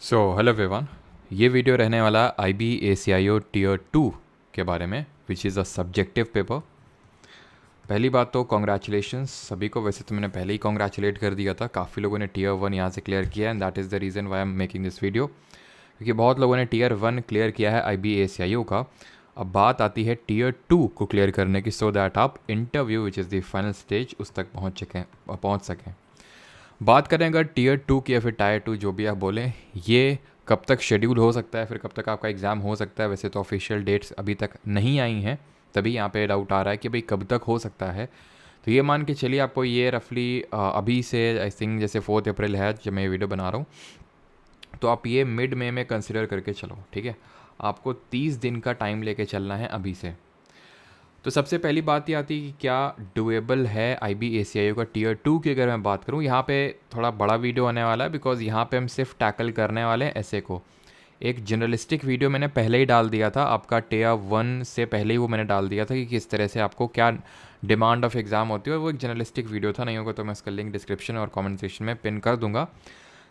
Hello everyone. ये video रहने वाला IB ACIO टीयर 2 के बारे में, which is a subjective paper. पहली बात तो कॉन्ग्रेचुलेशंस सभी को। वैसे तो मैंने पहले ही कॉन्ग्रेचुलेट कर दिया था, काफ़ी लोगों ने टीयर 1 यहाँ से क्लियर किया, and that is the reason why I am making this video, क्योंकि बहुत लोगों ने टीयर 1 क्लियर किया है IB ACIO का। अब बात आती है टीयर 2 को क्लियर करने की, सो दैट आप interview which is the final stage उस तक पहुँच सकें। बात करें अगर टीयर 2 की या फिर टायर 2, जो भी आप बोलें, ये कब तक शेड्यूल हो सकता है, फिर कब तक आपका एग्ज़ाम हो सकता है। वैसे तो ऑफिशियल डेट्स अभी तक नहीं आई हैं, तभी यहाँ पे डाउट आ रहा है कि भाई कब तक हो सकता है। तो ये मान के चलिए आपको ये रफली अभी से आई थिंक जैसे 4 अप्रैल है जब मैं ये वीडियो बना रहा हूँ, तो आप ये मिड मई में कंसिडर करके चलो, ठीक है। आपको 30 दिन का टाइम लेके चलना है अभी से। तो सबसे पहली बात ये आती है कि क्या डुएबल है IB ACIO का टीयर 2 की। अगर मैं बात करूँ, यहाँ पे थोड़ा बड़ा वीडियो आने वाला है, बिकॉज यहाँ पे हम सिर्फ टैकल करने वाले हैं ऐसे को। एक जनरलिस्टिक वीडियो मैंने पहले ही डाल दिया था, आपका टीयर 1 से पहले ही वो मैंने डाल दिया था कि किस तरह से आपको क्या डिमांड ऑफ एग्ज़ाम होती है, और वो एक जनरलिस्टिक वीडियो था। नहीं होगा तो मैं इसका लिंक डिस्क्रिप्शन और कमेंट सेक्शन में पिन कर दूंगा।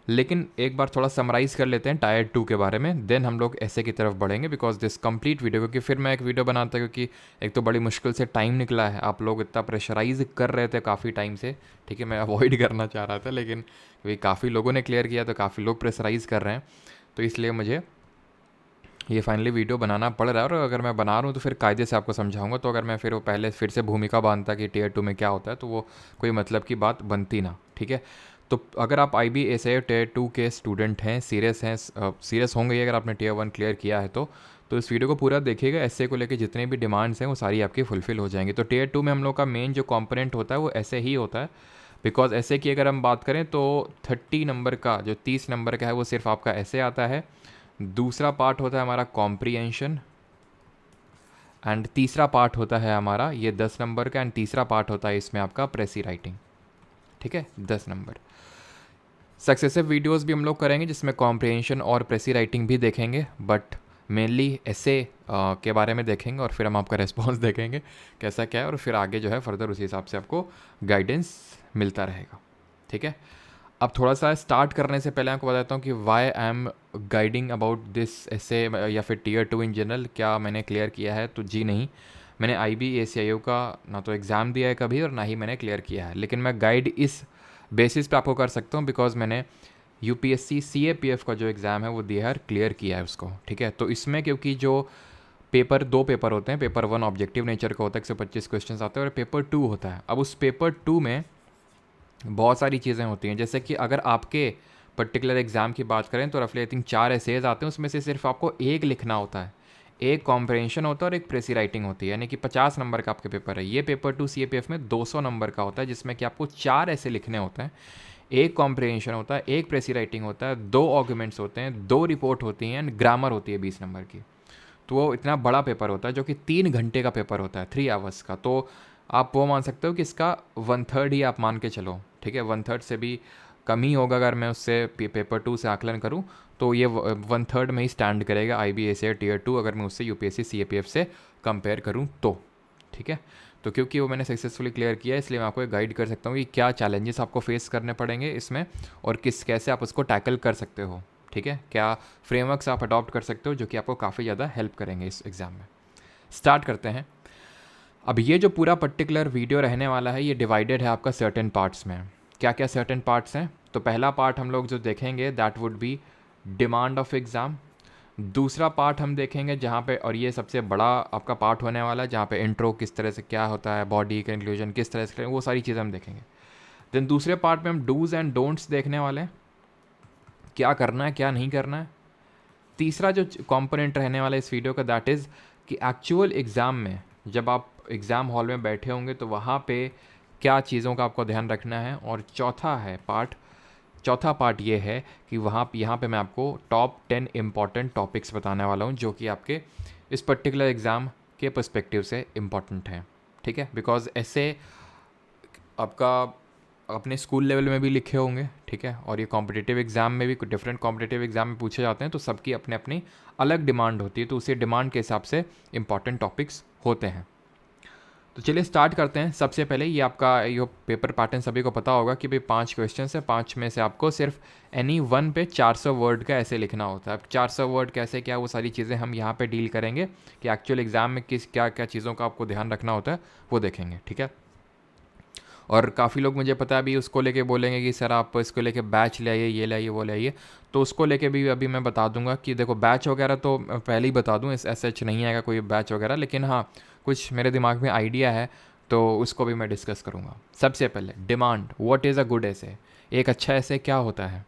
लेकिन एक बार थोड़ा समराइज़ कर लेते हैं टायर 2 के बारे में, देन हम लोग ऐसे की तरफ बढ़ेंगे, बिकॉज दिस कंप्लीट वीडियो, क्योंकि फिर मैं एक वीडियो बनाता, क्योंकि एक तो बड़ी मुश्किल से टाइम निकला है, आप लोग इतना प्रेशराइज कर रहे थे काफ़ी टाइम से, ठीक है। मैं अवॉइड करना चाह रहा था, लेकिन क्योंकि काफ़ी लोगों ने क्लियर किया तो काफ़ी लोग प्रेशराइज कर रहे हैं, तो इसलिए मुझे ये फाइनली वीडियो बनाना पड़ रहा है। और अगर मैं बना रहा हूँ तो फिर कायदे से आपको समझाऊंगा। तो अगर मैं फिर वो पहले फिर से भूमिका बांधता कि टीयर 2 में क्या होता है, तो वो कोई मतलब की बात बनती ना, ठीक है। तो अगर आप IB ACIO टीयर 2 के स्टूडेंट हैं, सीरियस होंगे ही, अगर आपने टीयर 1 क्लियर किया है तो इस वीडियो को पूरा देखिएगा। ऐसे को लेकर जितने भी डिमांड्स हैं वो सारी आपकी फुलफिल हो जाएंगी। तो टीयर 2 में हम लोग का मेन जो कॉम्पोनेंट होता है वो ऐसे ही होता है, बिकॉज ऐसे की अगर हम बात करें तो 30 नंबर का, जो 30 नंबर का है, वो सिर्फ आपका ऐसे आता है। दूसरा पार्ट होता है हमारा कॉम्प्रीहेंशन, एंड तीसरा पार्ट होता है हमारा ये 10 नंबर का, एंड तीसरा पार्ट होता है इसमें आपका प्रेसी राइटिंग, ठीक है, 10 नंबर। सक्सेसिव वीडियोस भी हम लोग करेंगे जिसमें कॉम्प्रिहेंशन और प्रेसी राइटिंग भी देखेंगे, बट मेनली ऐसे के बारे में देखेंगे, और फिर हम आपका रेस्पॉन्स देखेंगे कैसा क्या है, और फिर आगे जो है फर्दर उसी हिसाब से आपको गाइडेंस मिलता रहेगा, ठीक है। अब थोड़ा सा स्टार्ट करने से पहले आपको बताता हूँ कि why I am guiding about this ऐसे, या फिर टीयर 2 इन जनरल। क्या मैंने क्लियर किया है? तो जी नहीं, मैंने IB ACIO का ना तो एग्ज़ाम दिया है कभी, और ना ही मैंने क्लियर किया है। लेकिन मैं गाइड इस बेसिस पे आपको कर सकता हूँ, बिकॉज मैंने UPSC CAPF का जो एग्ज़ाम है वो दिया है और क्लियर किया है उसको, ठीक है। तो इसमें क्योंकि जो दो पेपर होते हैं, पेपर 1 ऑब्जेक्टिव नेचर का होता है, 125 क्वेश्चन आते हैं, और पेपर 2 होता है। अब उस पेपर 2 में बहुत सारी चीज़ें होती हैं, जैसे कि अगर आपके पर्टिकुलर एग्ज़ाम की बात करें तो रफली आई थिंक 4 एसेज आते हैं, उसमें से सिर्फ आपको एक लिखना होता है। एक कॉम्प्रहेंशन होता है और एक प्रेसी राइटिंग होती है, यानी कि 50 नंबर का आपके पेपर है। ये पेपर 2 CAPF में 200 नंबर का होता है, जिसमें कि आपको 4 ऐसे लिखने होते हैं। एक कॉम्प्रहेंशन होता है, एक प्रेसी राइटिंग होता है, 2 आर्गुमेंट्स होते हैं, 2 रिपोर्ट होती हैं, एंड ग्रामर होती है 20 नंबर की। तो वो इतना बड़ा पेपर होता है, जो कि 3 घंटे का पेपर होता है, 3 आवर्स का। तो आप वो मान सकते हो कि इसका 1/3 ही आप मान के चलो, ठीक है। 1/3 से भी कम ही होगा अगर मैं उससे पेपर 2 से आकलन करूँ, तो ये 1/3 में ही स्टैंड करेगा IB ACIO टीयर 2, अगर मैं उससे UPSC CAPF से कंपेयर करूँ तो, ठीक है। तो क्योंकि वो मैंने सक्सेसफुली क्लियर किया है, इसलिए मैं आपको गाइड कर सकता हूँ कि क्या चैलेंजेस आपको फेस करने पड़ेंगे इसमें, और कैसे आप उसको टैकल कर सकते हो, ठीक है। क्या फ्रेमवर्क्स आप अडॉप्ट कर सकते हो जो कि आपको काफ़ी ज़्यादा हेल्प करेंगे इस एग्ज़ाम में। स्टार्ट करते हैं। अब ये जो पूरा पर्टिकुलर वीडियो रहने वाला है, ये डिवाइडेड है आपका सर्टेन पार्ट्स में। क्या क्या सर्टेन पार्ट्स हैं? तो पहला पार्ट हम लोग जो देखेंगे that would be demand of exam. दूसरा पार्ट हम देखेंगे जहाँ पे, और ये सबसे बड़ा आपका पार्ट होने वाला है, जहाँ पे इंट्रो किस तरह से क्या होता है, बॉडी कंक्लूजन किस तरह से करें, वो सारी चीज़ें हम देखेंगे। देन दूसरे पार्ट में हम डूज़ एंड डोंट्स देखने वाले हैं, क्या करना है क्या नहीं करना है। तीसरा जो कंपोनेंट रहने वाला है इस वीडियो का, दैट इज़ कि एक्चुअल एग्ज़ाम में जब आप एग्ज़ाम हॉल में बैठे होंगे तो वहाँ पे क्या चीज़ों का आपको ध्यान रखना है। और चौथा पार्ट ये है कि यहाँ पे मैं आपको टॉप 10 इम्पॉर्टेंट टॉपिक्स बताने वाला हूँ, जो कि आपके इस पर्टिकुलर एग्ज़ाम के पर्सपेक्टिव से इम्पॉर्टेंट हैं, ठीक है। बिकॉज ऐसे आपका अपने स्कूल लेवल में भी लिखे होंगे, ठीक है, और ये कॉम्पिटिटिव एग्ज़ाम में भी, डिफरेंट कॉम्पिटिटिव एग्ज़ाम में पूछे जाते हैं, तो सबकी अपनी अपनी अलग डिमांड होती है, तो उसी डिमांड के हिसाब से इंपॉर्टेंट टॉपिक्स होते हैं। तो चलिए स्टार्ट करते हैं। सबसे पहले ये आपका ये पेपर पैटर्न सभी को पता होगा कि भाई 5 क्वेश्चन है, 5 में से आपको सिर्फ एनी वन पे 400 वर्ड का ऐसे लिखना होता है। अब 400 वर्ड कैसे क्या, वो सारी चीज़ें हम यहाँ पे डील करेंगे कि एक्चुअल एग्जाम में किस क्या क्या चीज़ों का आपको ध्यान रखना होता है वो देखेंगे, ठीक है। और काफ़ी लोग मुझे पता है अभी उसको लेके बोलेंगे कि सर आप इसको लेके बैच ले आइए, ये ले आइए, वो ले आइए। तो उसको लेके भी अभी मैं बता दूंगा कि देखो बैच वगैरह तो पहले ही बता दूँ, एस एच नहीं आएगा कोई बैच वगैरह, लेकिन हाँ कुछ मेरे दिमाग में आइडिया है तो उसको भी मैं डिस्कस करूँगा। सबसे पहले demand, what is a good ऐसे, एक अच्छा ऐसे क्या होता है।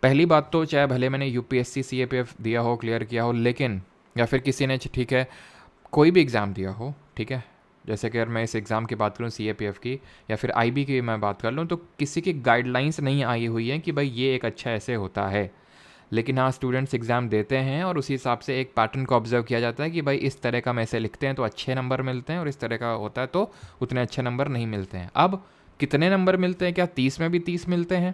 पहली बात तो चाहे भले मैंने यूपीएससी सीएपीएफ दिया हो, क्लियर किया हो, लेकिन या फिर किसी ने ठीक है कोई भी एग्ज़ाम दिया हो, ठीक है, जैसे कि अगर मैं इस एग्ज़ाम की बात करूँ सीएपीएफ की या फिर आईबी की मैं बात कर लूँ, तो किसी की गाइडलाइंस नहीं आई हुई है कि भाई ये एक अच्छा ऐसे होता है। लेकिन हाँ स्टूडेंट्स एग्ज़ाम देते हैं और उसी हिसाब से एक पैटर्न को ऑब्जर्व किया जाता है कि भाई इस तरह का हम ऐसे लिखते हैं तो अच्छे नंबर मिलते हैं और इस तरह का होता है तो उतने अच्छे नंबर नहीं मिलते हैं। अब कितने नंबर मिलते हैं, क्या 30 में भी 30 मिलते हैं,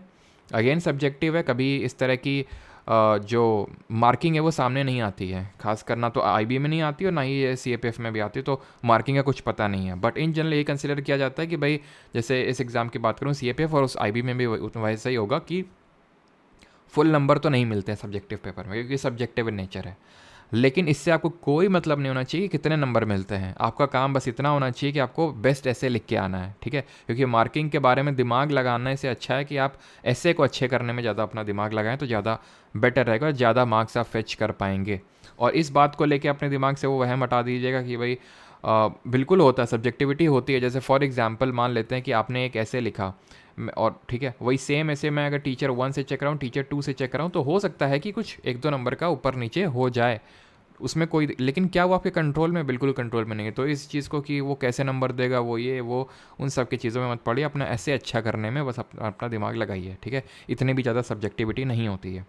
अगेन सब्जेक्टिव है। कभी इस तरह की जो मार्किंग है वो सामने नहीं आती है, खास करना तो आईबी में नहीं आती और ना ही सीएपीएफ में भी आती है, तो मार्किंग का कुछ पता नहीं है। बट इन जनरल ये कंसिडर किया जाता है कि भाई जैसे इस एग्ज़ाम की बात करूँ सीएपीएफ और उस आईबी में भी वैसा ही होगा कि फुल नंबर तो नहीं मिलते हैं सब्जेक्टिव पेपर में, क्योंकि सब्जेक्टिव इन नेचर है। लेकिन इससे आपको कोई मतलब नहीं होना चाहिए कि कितने नंबर मिलते हैं, आपका काम बस इतना होना चाहिए कि आपको बेस्ट ऐसे लिख के आना है, ठीक है। क्योंकि मार्किंग के बारे में दिमाग लगाने से अच्छा है कि आप ऐसे को अच्छे करने में ज़्यादा अपना दिमाग लगाएं तो ज़्यादा बेटर रहेगा, ज़्यादा मार्क्स आप फेच कर पाएंगे। और इस बात को लेकर अपने दिमाग से वो वहम हटा दीजिएगा कि भाई बिल्कुल होता है, सब्जेक्टिविटी होती है। जैसे फॉर एग्जाम्पल मान लेते हैं कि आपने एक ऐसे लिखा और ठीक है वही सेम ऐसे मैं अगर टीचर 1 से चेक कराऊँ, टीचर 2 से चेक कराऊँ, तो हो सकता है कि कुछ 1-2 नंबर का ऊपर नीचे हो जाए उसमें कोई, लेकिन क्या वो आपके कंट्रोल में, बिल्कुल कंट्रोल में नहीं है। तो इस चीज़ को कि वो कैसे नंबर देगा, वो ये वो उन सब की चीज़ों में मत पड़िए, अपना ऐसे अच्छा करने में बस अपना दिमाग लगाइए, ठीक है। इतनी भी ज़्यादा सब्जेक्टिविटी नहीं होती है।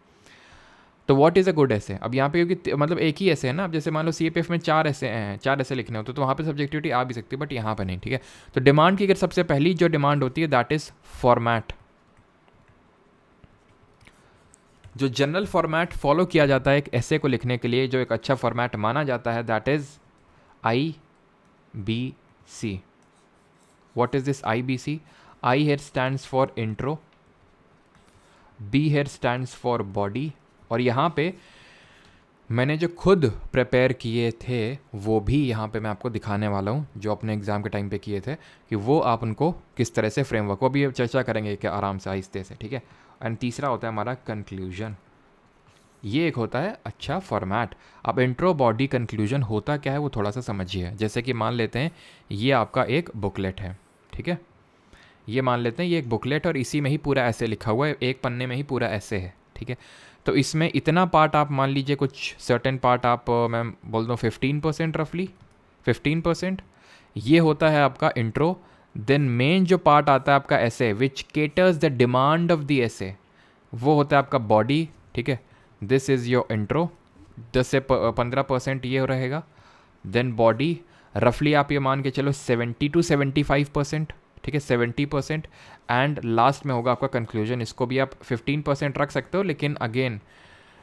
तो व्हाट इज़ अ गुड ऐसे, अब यहाँ पे क्योंकि मतलब एक ही ऐसे है ना, अब जैसे मान लो सीएपीएफ में 4 ऐसे हैं, 4 ऐसे लिखने होते तो वहाँ पे सब्जेक्टिविटी आ भी सकती है, बट यहाँ पे नहीं, ठीक है। तो डिमांड की अगर सबसे पहली जो डिमांड होती है दैट इज़ फॉर्मेट। जो जनरल फॉर्मेट फॉलो किया जाता है एक ऐसे को लिखने के लिए, जो एक अच्छा फॉर्मेट माना जाता है that is IBC. What is this IBC? I here stands for intro, B here stands for body, और यहाँ पे मैंने जो खुद प्रिपेयर किए थे वो भी यहाँ पे मैं आपको दिखाने वाला हूँ, जो अपने एग्ज़ाम के टाइम पे किए थे, कि वो आप उनको किस तरह से फ्रेमवर्क, वो भी चर्चा करेंगे कि आराम से आहिस्ते से, ठीक है। एंड तीसरा होता है हमारा कंक्लूजन। ये एक होता है अच्छा फॉर्मेट। अब इंट्रो, बॉडी, कंक्लूजन होता क्या है वो थोड़ा सा समझिए। जैसे कि मान लेते हैं ये आपका एक बुकलेट है, ठीक है, ये मान लेते हैं ये एक बुकलेट और इसी में ही पूरा ऐसे लिखा हुआ है, एक पन्ने में ही पूरा ऐसे है, ठीक है। तो इसमें इतना पार्ट आप मान लीजिए, कुछ सर्टेन पार्ट आप मैं बोल दूँ 15% रफली 15%, ये होता है आपका इंट्रो। देन मेन जो पार्ट आता है आपका essay which caters the demand of the essay, वो होता है आपका बॉडी, ठीक है। दिस इज़ योर इंट्रो, 10 से 15% ये रहेगा। देन बॉडी रफली आप ये मान के चलो 70 to 75%, ठीक है, 70%। एंड लास्ट में होगा आपका कंक्लूजन, इसको भी आप 15% रख सकते हो, लेकिन अगेन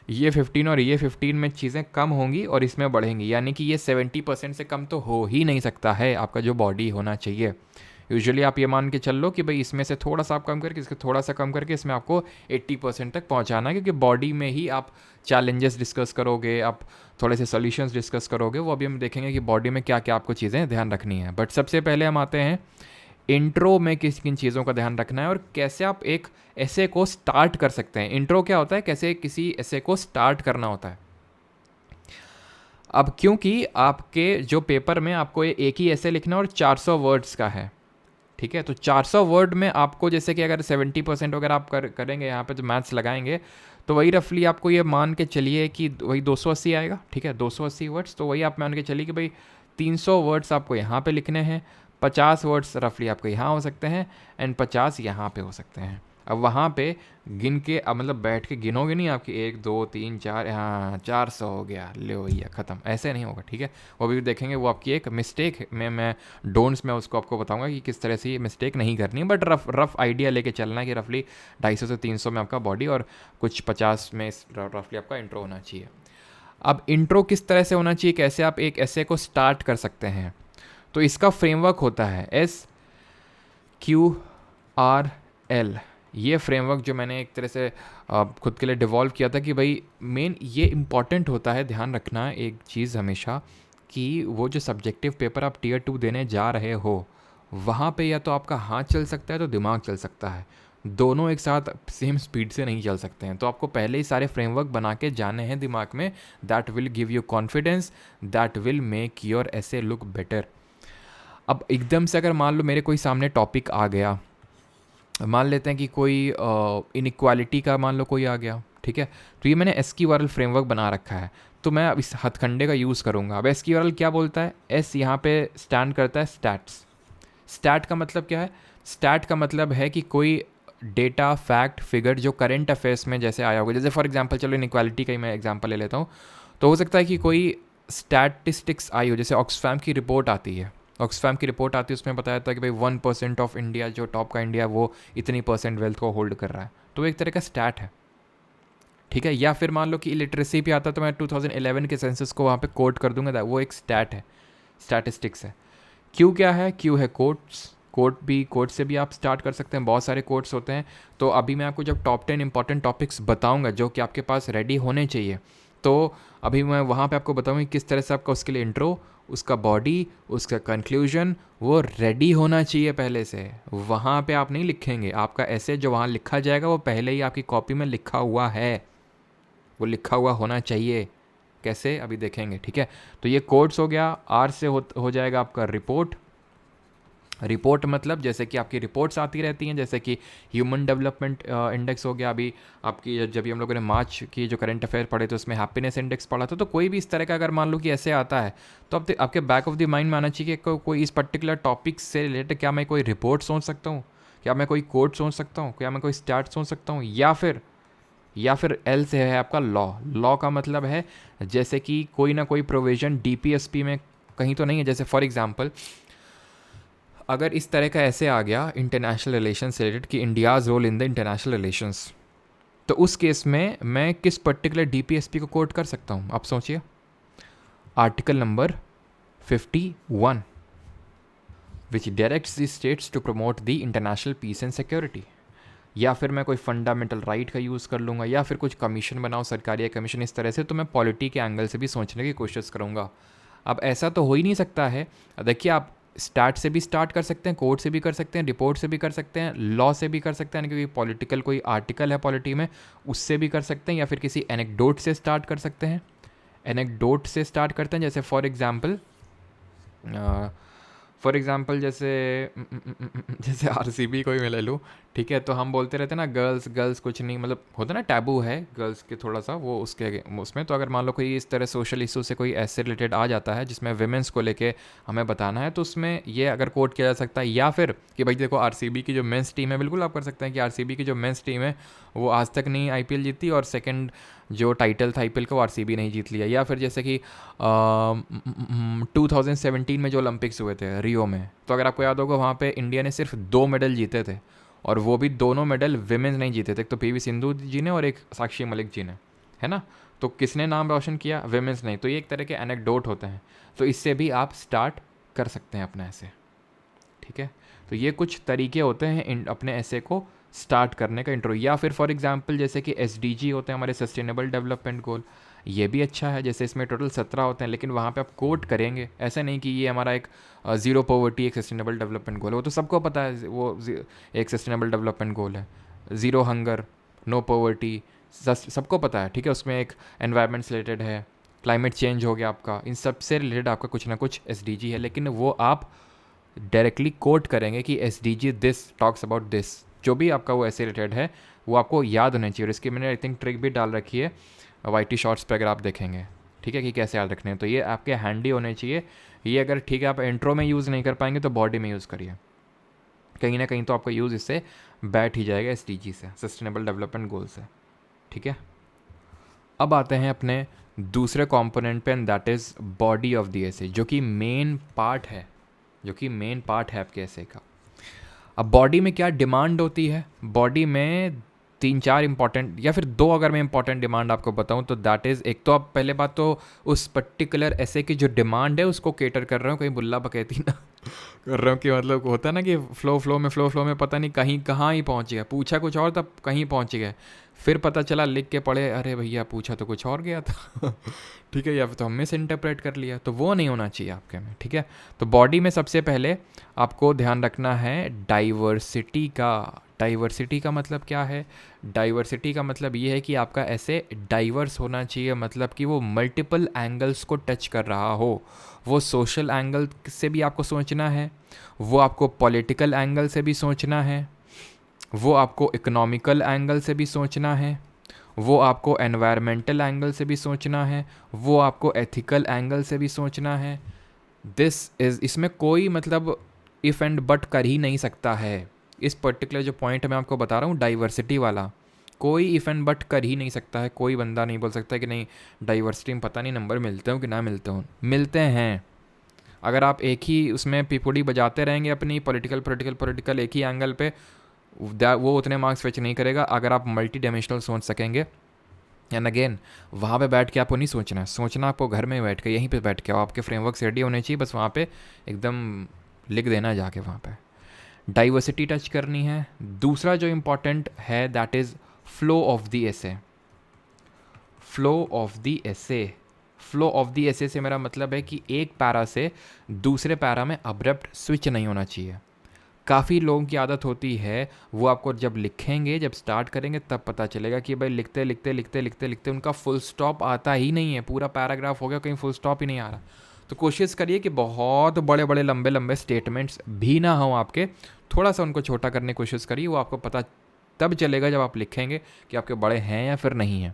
ये 15 और ये 15 में चीज़ें कम होंगी और इसमें बढ़ेंगी, यानी कि ये 70% से कम तो हो ही नहीं सकता है आपका जो बॉडी होना चाहिए। यूजुअली आप ये मान के चल लो कि भाई इसमें से थोड़ा सा आप कम करके, इसके थोड़ा सा कम करके इसमें आपको 80% तक पहुंचाना है, क्योंकि बॉडी में ही आप चैलेंजेस डिस्कस करोगे, आप थोड़े से सॉल्यूशंस डिस्कस करोगे, वो अभी हम देखेंगे कि बॉडी में क्या क्या आपको चीज़ें ध्यान रखनी है। बट सबसे पहले हम आते हैं इंट्रो में किस किन चीज़ों का ध्यान रखना है और कैसे आप एक ऐसे को स्टार्ट कर सकते हैं। इंट्रो क्या होता है, कैसे किसी ऐसे को स्टार्ट करना होता है। अब क्योंकि आपके जो पेपर में आपको एक ही ऐसे लिखना और 400 वर्ड्स का है, ठीक है, तो 400 वर्ड में आपको जैसे कि अगर 70% वगैरह आप करेंगे यहाँ पे, जो मैथ्स लगाएंगे, तो वही रफली आपको ये मान के चलिए कि वही 280 आएगा, ठीक है, 280 वर्ड्स। तो वही आप मान के चलिए कि भाई 300 वर्ड्स आपको यहाँ पे लिखने हैं, 50 वर्ड्स रफली आपको यहाँ हो सकते हैं एंड 50 यहाँ पे हो सकते हैं। अब वहाँ पे गिन के, अब मतलब बैठ के गिनोगे नहीं आपकी 1 2 3 4, हाँ 400 हो गया, लो भैया ख़त्म, ऐसे नहीं होगा, ठीक है। वो भी देखेंगे, वो आपकी एक मिस्टेक में मैं डोंट्स में उसको आपको बताऊंगा कि किस तरह से ये मिस्टेक नहीं करनी है। बट रफ आइडिया लेके चलना है कि रफली 250 से 300 में आपका बॉडी और कुछ 50 में रफली आपका इंट्रो होना चाहिए। अब इंट्रो किस तरह से होना चाहिए, कैसे आप एक ऐसे को स्टार्ट कर सकते हैं, तो इसका फ्रेमवर्क होता है SQRL। ये फ्रेमवर्क जो मैंने एक तरह से खुद के लिए डिवॉल्व किया था कि भाई मेन ये इम्पॉर्टेंट होता है, ध्यान रखना एक चीज़ हमेशा कि वो जो सब्जेक्टिव पेपर आप टियर 2 देने जा रहे हो वहाँ पे या तो आपका हाथ चल सकता है तो दिमाग चल सकता है, दोनों एक साथ सेम स्पीड से नहीं चल सकते हैं। तो आपको पहले ही सारे फ्रेमवर्क बना के जाने हैं दिमाग में, that will give you confidence, that will make your ऐसे लुक बेटर। अब एकदम से अगर मान लो मेरे कोई सामने टॉपिक आ गया, मान लेते हैं कि कोई इनइक्वालिटी का मान लो कोई आ गया, ठीक है, तो ये मैंने SQRL फ्रेमवर्क बना रखा है, तो मैं अब इस हथकंडे का यूज़ करूँगा। अब SQRL क्या बोलता है, एस यहाँ पे स्टैंड करता है स्टैट्स। स्टैट का मतलब क्या है, स्टैट का मतलब है कि कोई डेटा, फैक्ट, फिगर जो करंट अफेयर्स में जैसे आया होगा, जैसे फॉर एग्जांपल चलो इनइक्वालिटी का ही मैं एग्जांपल ले लेता हूँ, तो हो सकता है कि कोई स्टैटिस्टिक्स आई हो, जैसे ऑक्सफैम की रिपोर्ट आती है, ऑक्सफैम की रिपोर्ट आती है, उसमें बताया था कि भाई 1% ऑफ इंडिया, जो टॉप का इंडिया, वो इतनी % वेल्थ को होल्ड कर रहा है, तो एक तरह का स्टैट है, ठीक है। या फिर मान लो कि इलिटरेसी पे आता है, तो मैं 2011 के सेंसस को वहाँ पे कोट कर दूंगा, वो एक स्टैट है, स्टैटिस्टिक्स है। क्यू क्या है, क्यू है कोट्स, कोट से भी आप स्टार्ट कर सकते हैं, बहुत सारे कोट्स होते हैं। तो अभी मैं आपको जब टॉप 10 इंपॉर्टेंट टॉपिक्स बताऊंगा जो कि आपके पास रेडी होने चाहिए, तो अभी मैं वहाँ पे आपको बताऊंगा किस तरह से आपका उसके लिए इंट्रो, उसका बॉडी, उसका कंक्लूजन वो रेडी होना चाहिए पहले से। वहाँ पे आप नहीं लिखेंगे, आपका ऐसे जो वहाँ लिखा जाएगा वो पहले ही आपकी कॉपी में लिखा हुआ है, वो लिखा हुआ होना चाहिए। कैसे, अभी देखेंगे, ठीक है। तो ये कोड्स हो गया। आर से हो जाएगा आपका रिपोर्ट। रिपोर्ट मतलब जैसे कि आपकी रिपोर्ट्स आती रहती हैं, जैसे कि ह्यूमन डेवलपमेंट इंडेक्स हो गया, अभी आपकी जब भी हम लोगों ने मार्च की जो करंट अफेयर पढ़े तो उसमें हैप्पीनेस इंडेक्स पढ़ा था। तो कोई भी इस तरह का अगर मान लो कि ऐसे आता है, तो अब आपके बैक ऑफ द माइंड में आना चाहिए कि कोई इस पर्टिकुलर टॉपिक से रिलेटेड क्या मैं कोई रिपोर्ट सोच सकता हूँ, क्या मैं कोई कोड सोच सकता हूँ, क्या मैं कोई स्टैट सोच सकता हूँ, या फिर एल से है आपका लॉ। लॉ का मतलब है जैसे कि कोई ना कोई प्रोविजन DPSP में कहीं तो नहीं है, जैसे फॉर एग्जांपल अगर इस तरह का ऐसे आ गया इंटरनेशनल रिलेशन से रिलेटेड कि India's role in the international relations, तो उस केस में मैं किस पर्टिकुलर DPSP को कोट कर सकता हूँ, आप सोचिए। Article number 51 which directs the states to promote the international peace and security. या फिर मैं कोई फंडामेंटल राइट का यूज़ कर लूँगा, या फिर कुछ कमीशन बनाओ, सरकारी या कमीशन, इस तरह से। तो मैं पॉलिटी के एंगल से भी सोचने की कोशिश करूँगा। अब ऐसा तो हो ही नहीं सकता है, देखिए आप स्टार्ट से भी स्टार्ट कर सकते हैं, कोर्ट से भी कर सकते हैं, रिपोर्ट से भी कर सकते हैं, लॉ से भी कर सकते हैं, क्योंकि पॉलिटिकल कोई आर्टिकल है पॉलिटी में, उससे भी कर सकते हैं, या फिर किसी एनेक्डोट से स्टार्ट कर सकते हैं। एनेक्डोट से स्टार्ट करते हैं, जैसे फॉर एग्ज़ाम्पल जैसे RCB कोई मैं ले लूँ, ठीक है। तो हम बोलते रहते हैं ना गर्ल्स कुछ नहीं, मतलब होता ना टैबू है गर्ल्स के थोड़ा सा वो उसमें। तो अगर मान लो कोई इस तरह सोशल इशू से कोई ऐसे रिलेटेड आ जाता है जिसमें विमेंस को लेके हमें बताना है, तो उसमें ये अगर कोट किया जा सकता है। या फिर कि भाई देखो RCB की जो मेंस टीम है, बिल्कुल आप कर सकते हैं कि RCB की जो मेंस टीम है वो आज तक नहीं IPL जीती, और सेकेंड जो टाइटल था IPL का वो RCB नहीं जीत लिया। या फिर जैसे कि 2017 में जो ओलंपिक्स हुए थे रियो में, तो अगर आपको याद होगा वहाँ पे इंडिया ने सिर्फ 2 मेडल जीते थे, और वो भी दोनों मेडल विमेंस नहीं जीते थे, एक तो PV सिंधु जी ने और एक साक्षी मलिक जी ने, है ना। तो किसने नाम रोशन किया, विमेंस नहीं। तो ये एक तरह के एनेक्डोट होते हैं, तो इससे भी आप स्टार्ट कर सकते हैं अपना ऐसे, ठीक है। तो ये कुछ तरीके होते हैं अपने ऐसे को स्टार्ट करने का, इंट्रो। या फिर फॉर एग्जांपल जैसे कि SDG होते हैं हमारे सस्टेनेबल डेवलपमेंट गोल, ये भी अच्छा है। जैसे इसमें टोटल 17 होते हैं, लेकिन वहाँ पे आप कोट करेंगे, ऐसा नहीं कि ये हमारा एक ज़ीरो पॉवर्टी एक सस्टेनेबल डेवलपमेंट गोल है, वो तो सबको पता है वो एक सस्टेनेबल डेवलपमेंट गोल है। ज़ीरो हंगर, नो पॉवर्टी, सबको पता है, ठीक है। उसमें एक एनवायरनमेंट से रिलेटेड है, क्लाइमेट चेंज हो गया आपका, इन सब से रिलेटेड आपका कुछ ना कुछ SDG है, लेकिन वो आप डायरेक्टली कोट करेंगे कि SDG this talks about this. जो भी आपका वो ऐसे रिलेटेड है वो आपको याद होना चाहिए, और इसकी मैंने आई थिंक ट्रिक भी डाल रखी है YT शॉर्ट्स पे, अगर आप देखेंगे, ठीक है, कि कैसे याद रखने हैं। तो ये आपके हैंडी होने चाहिए। ये अगर ठीक है आप इंट्रो में यूज़ नहीं कर पाएंगे तो बॉडी में यूज़ करिए, कहीं ना कहीं तो आपका यूज़ इससे बैठ ही जाएगा SDG से, सस्टेनेबल डेवलपमेंट गोल से, ठीक है। अब आते हैं अपने दूसरे कंपोनेंट पे, and that is body of the ऐसे, जो कि मेन पार्ट है आपके ऐसे का। अब बॉडी में क्या डिमांड होती है, बॉडी में तीन चार इंपॉर्टेंट या फिर दो अगर मैं इंपॉर्टेंट डिमांड आपको बताऊं तो दैट इज़, एक तो आप पहले बात तो उस पर्टिकुलर ऐसे की जो डिमांड है उसको केटर कर रहे हो, कहीं बुल्ला बकैती ना कर रहा हूँ कि मतलब होता है ना कि फ्लो में पता नहीं कहीं कहाँ ही पहुँच गया, पूछा कुछ और तब कहीं पहुँच गए, फिर पता चला लिख के पढ़े अरे भैया पूछा तो कुछ और गया था ठीक है, या फिर तो हम मिस इंटरप्रेट कर लिया, तो वो नहीं होना चाहिए आपके में, ठीक है। तो बॉडी में सबसे पहले आपको ध्यान रखना है डाइवर्सिटी का। डाइवर्सिटी का मतलब क्या है? डाइवर्सिटी का मतलब ये है कि आपका ऐसे डाइवर्स होना चाहिए, मतलब कि वो मल्टीपल एंगल्स को टच कर रहा हो। वो सोशल एंगल से भी आपको सोचना है, वो आपको पॉलिटिकल एंगल से भी सोचना है, वो आपको इकोनॉमिकल एंगल से भी सोचना है, वो आपको एनवायरमेंटल एंगल से भी सोचना है, वो आपको एथिकल एंगल से भी सोचना है। इसमें कोई मतलब इफ़ एंड बट कर ही नहीं सकता है। इस पर्टिकुलर जो पॉइंट मैं आपको बता रहा हूँ डाइवर्सिटी वाला, कोई इफ़ एंड बट कर ही नहीं सकता है। कोई बंदा नहीं बोल सकता कि नहीं डाइवर्सिटी में पता नहीं नंबर मिलते हो कि ना मिलते हो, मिलते हैं। अगर आप एक ही उसमें पिपुड़ी बजाते रहेंगे अपनी पॉलिटिकल एक ही एंगल पे, वो उतने मार्क्स फेच नहीं करेगा। अगर आप मल्टी डायमेंशनल सोच सकेंगे, एंड अगेन वहाँ पे बैठ के आपको नहीं सोचना है, सोचना आपको घर में बैठ के, यहीं पे बैठ के, आपके फ्रेमवर्क रेडी होने चाहिए, बस वहाँ पे एकदम लिख देना जाके वहाँ पे डाइवर्सिटी टच करनी है। दूसरा जो इम्पॉर्टेंट है that is flow of the essay. Flow of the essay, flow of the essay से मेरा मतलब है कि एक पैरा से दूसरे पैरा में अब्रप्ट स्विच नहीं होना चाहिए। काफ़ी लोगों की आदत होती है, वो आपको जब लिखेंगे, जब स्टार्ट करेंगे तब पता चलेगा कि भाई लिखते उनका फुल स्टॉप आता ही नहीं है। पूरा पैराग्राफ हो गया, कहीं फुल स्टॉप ही नहीं आ रहा। तो कोशिश करिए कि बहुत बड़े बड़े लंबे स्टेटमेंट्स भी ना हों आपके, थोड़ा सा उनको छोटा करने की कोशिश करिए। वो आपको पता तब चलेगा जब आप लिखेंगे कि आपके बड़े हैं या फिर नहीं हैं।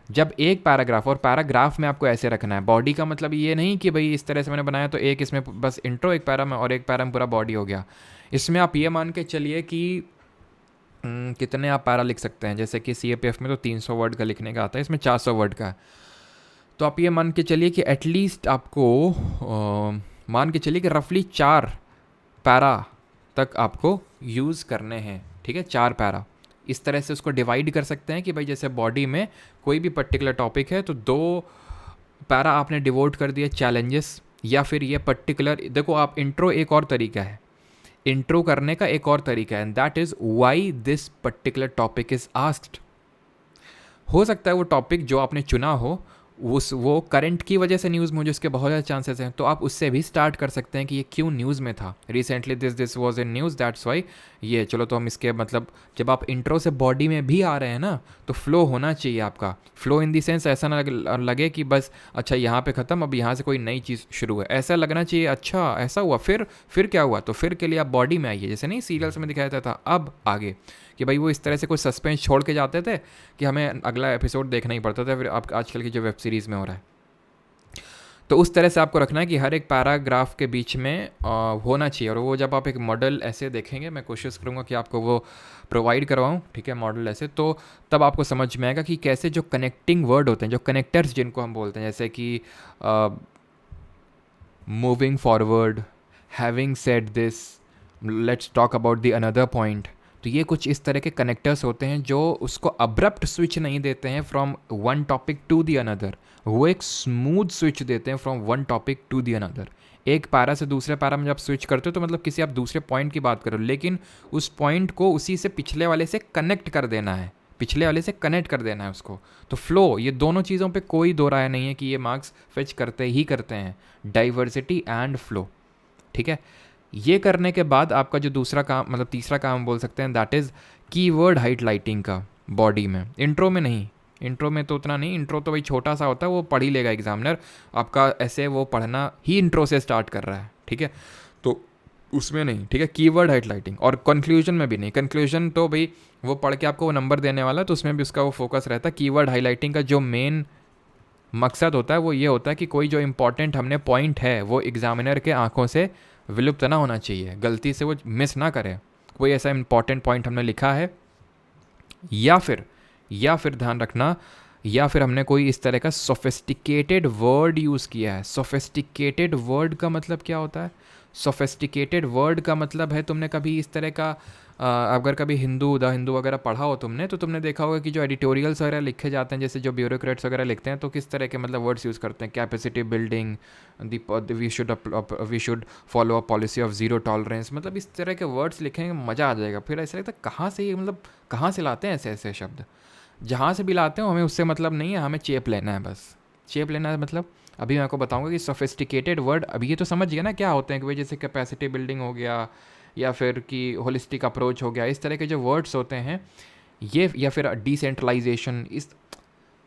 जब एक पैराग्राफ, और पैराग्राफ में आपको ऐसे रखना है, बॉडी का मतलब ये नहीं कि भाई इस तरह से मैंने बनाया तो एक इसमें बस इंट्रो एक पैरा में और एक पैरा में पूरा बॉडी हो गया। इसमें आप ये मान के चलिए कि कितने आप पैरा लिख सकते हैं। जैसे कि CAPF में तो 300 वर्ड का लिखने का आता है, इसमें 400 वर्ड का। तो आप ये मान के चलिए कि एटलीस्ट आपको मान के चलिए कि रफली 4 पैरा तक आपको यूज़ करने हैं, ठीक है, 4 पैरा। इस तरह से उसको डिवाइड कर सकते हैं कि भाई जैसे बॉडी में कोई भी पर्टिकुलर टॉपिक है तो 2 पैरा आपने डिवोट कर दिए चैलेंजेस, या फिर ये पर्टिकुलर, देखो आप इंट्रो एक और तरीका है, इंट्रो करने का एक और तरीका है, and that is why this particular topic is asked. हो सकता है वो टॉपिक जो आपने चुना हो वो करंट की वजह से न्यूज़ में, मुझे उसके बहुत ज़्यादा चांसेस हैं, तो आप उससे भी स्टार्ट कर सकते हैं कि ये क्यों न्यूज़ में था, recently this was in news that's why ये, चलो तो हम इसके मतलब जब आप इंट्रो से बॉडी में भी आ रहे हैं ना, तो फ्लो होना चाहिए आपका। फ्लो इन दी सेंस ऐसा ना लगे कि बस अच्छा यहाँ पे ख़त्म, अब यहाँ से कोई नई चीज़ शुरू है, ऐसा लगना चाहिए अच्छा ऐसा हुआ फिर क्या हुआ, तो फिर के लिए आप बॉडी में आइए। जैसे नहीं सीरियल्स में दिखाया जाता था अब आगे, कि भाई वो इस तरह से कुछ सस्पेंस छोड़ के जाते थे कि हमें अगला एपिसोड देखना ही पड़ता था, फिर आप आजकल की जो वेब सीरीज़ में हो रहा है। तो उस तरह से आपको रखना है कि हर एक पैराग्राफ के बीच में होना चाहिए। और वो जब आप एक मॉडल ऐसे देखेंगे, मैं कोशिश करूँगा कि आपको वो प्रोवाइड करवाऊँ, ठीक है, मॉडल ऐसे, तो तब आपको समझ में आएगा कि कैसे जो कनेक्टिंग वर्ड होते हैं, जो कनेक्टर्स जिनको हम बोलते हैं, जैसे कि moving forward, having said this, let's talk about the another point. तो ये कुछ इस तरह के कनेक्टर्स होते हैं जो उसको अब्रप्ट स्विच नहीं देते हैं from one topic to the another, वो एक स्मूथ स्विच देते हैं from one topic to the another. एक पैरा से दूसरे पैरा में जब आप स्विच करते हो तो मतलब किसी आप दूसरे पॉइंट की बात करो, लेकिन उस पॉइंट को उसी से पिछले वाले से कनेक्ट कर देना है, पिछले वाले से कनेक्ट कर देना है उसको। तो फ्लो, ये दोनों चीज़ों पे कोई दो राय नहीं है कि ये मार्क्स फेच करते ही करते हैं, डाइवर्सिटी एंड फ्लो, ठीक है। ये करने के बाद आपका जो दूसरा काम, मतलब तीसरा काम बोल सकते हैं, दैट इज़ कीवर्ड हाइलाइटिंग का बॉडी में। इंट्रो में नहीं, इंट्रो में तो उतना नहीं, इंट्रो तो भाई छोटा सा होता है, वो पढ़ ही लेगा एग्जामिनर आपका, ऐसे वो पढ़ना ही इंट्रो से स्टार्ट कर रहा है, ठीक है, तो उसमें नहीं, ठीक है। कीवर्ड हाइलाइटिंग, और कंक्लूजन में भी नहीं, कंक्लूजन तो भाई वो पढ़ के आपको वो नंबर देने वाला है, तो उसमें भी उसका वो फोकस रहता है। कीवर्ड हाइलाइटिंग का जो मेन मकसद होता है वो ये होता है कि कोई जो इंपॉर्टेंट हमने पॉइंट है वो एग्जामिनर के आंखों से विलुप्त ना होना चाहिए, गलती से वो मिस ना करे। कोई ऐसा इंपॉर्टेंट पॉइंट हमने लिखा है, या फिर ध्यान रखना, या फिर हमने कोई इस तरह का सोफिस्टिकेटेड वर्ड यूज़ किया है। सोफिस्टिकेटेड वर्ड का मतलब क्या होता है? सोफिस्टिकेटेड वर्ड का मतलब है तुमने कभी इस तरह का अगर कभी द हिंदू वगैरह पढ़ा हो तुमने, तो तुमने देखा होगा कि जो एडिटोरियल्स वगैरह लिखे जाते हैं, जैसे जो ब्यूरोक्रेट्स वगैरह लिखते हैं, तो किस तरह के मतलब वर्ड्स यूज़ करते हैं, capacity building, we should follow a policy of zero tolerance, मतलब इस तरह के वर्ड्स लिखेंगे, मज़ा आ जाएगा। फिर ऐसा लगता है कहाँ से ये मतलब कहाँ से लाते हैं ऐसे ऐसे शब्द। जहाँ से भी लाते हो हमें उससे मतलब नहीं है, हमें चेप लेना है बस। चेप लेना है मतलब अभी मैं आपको बताऊंगा कि सोफिस्टिकेटेड वर्ड, अभी ये तो समझ गया ना क्या होते हैं कि भाई जैसे कैपेसिटी बिल्डिंग हो गया, या फिर कि होलिस्टिक अप्रोच हो गया, इस तरह के जो वर्ड्स होते हैं ये, या फिर डिसेंट्रलाइजेशन, इस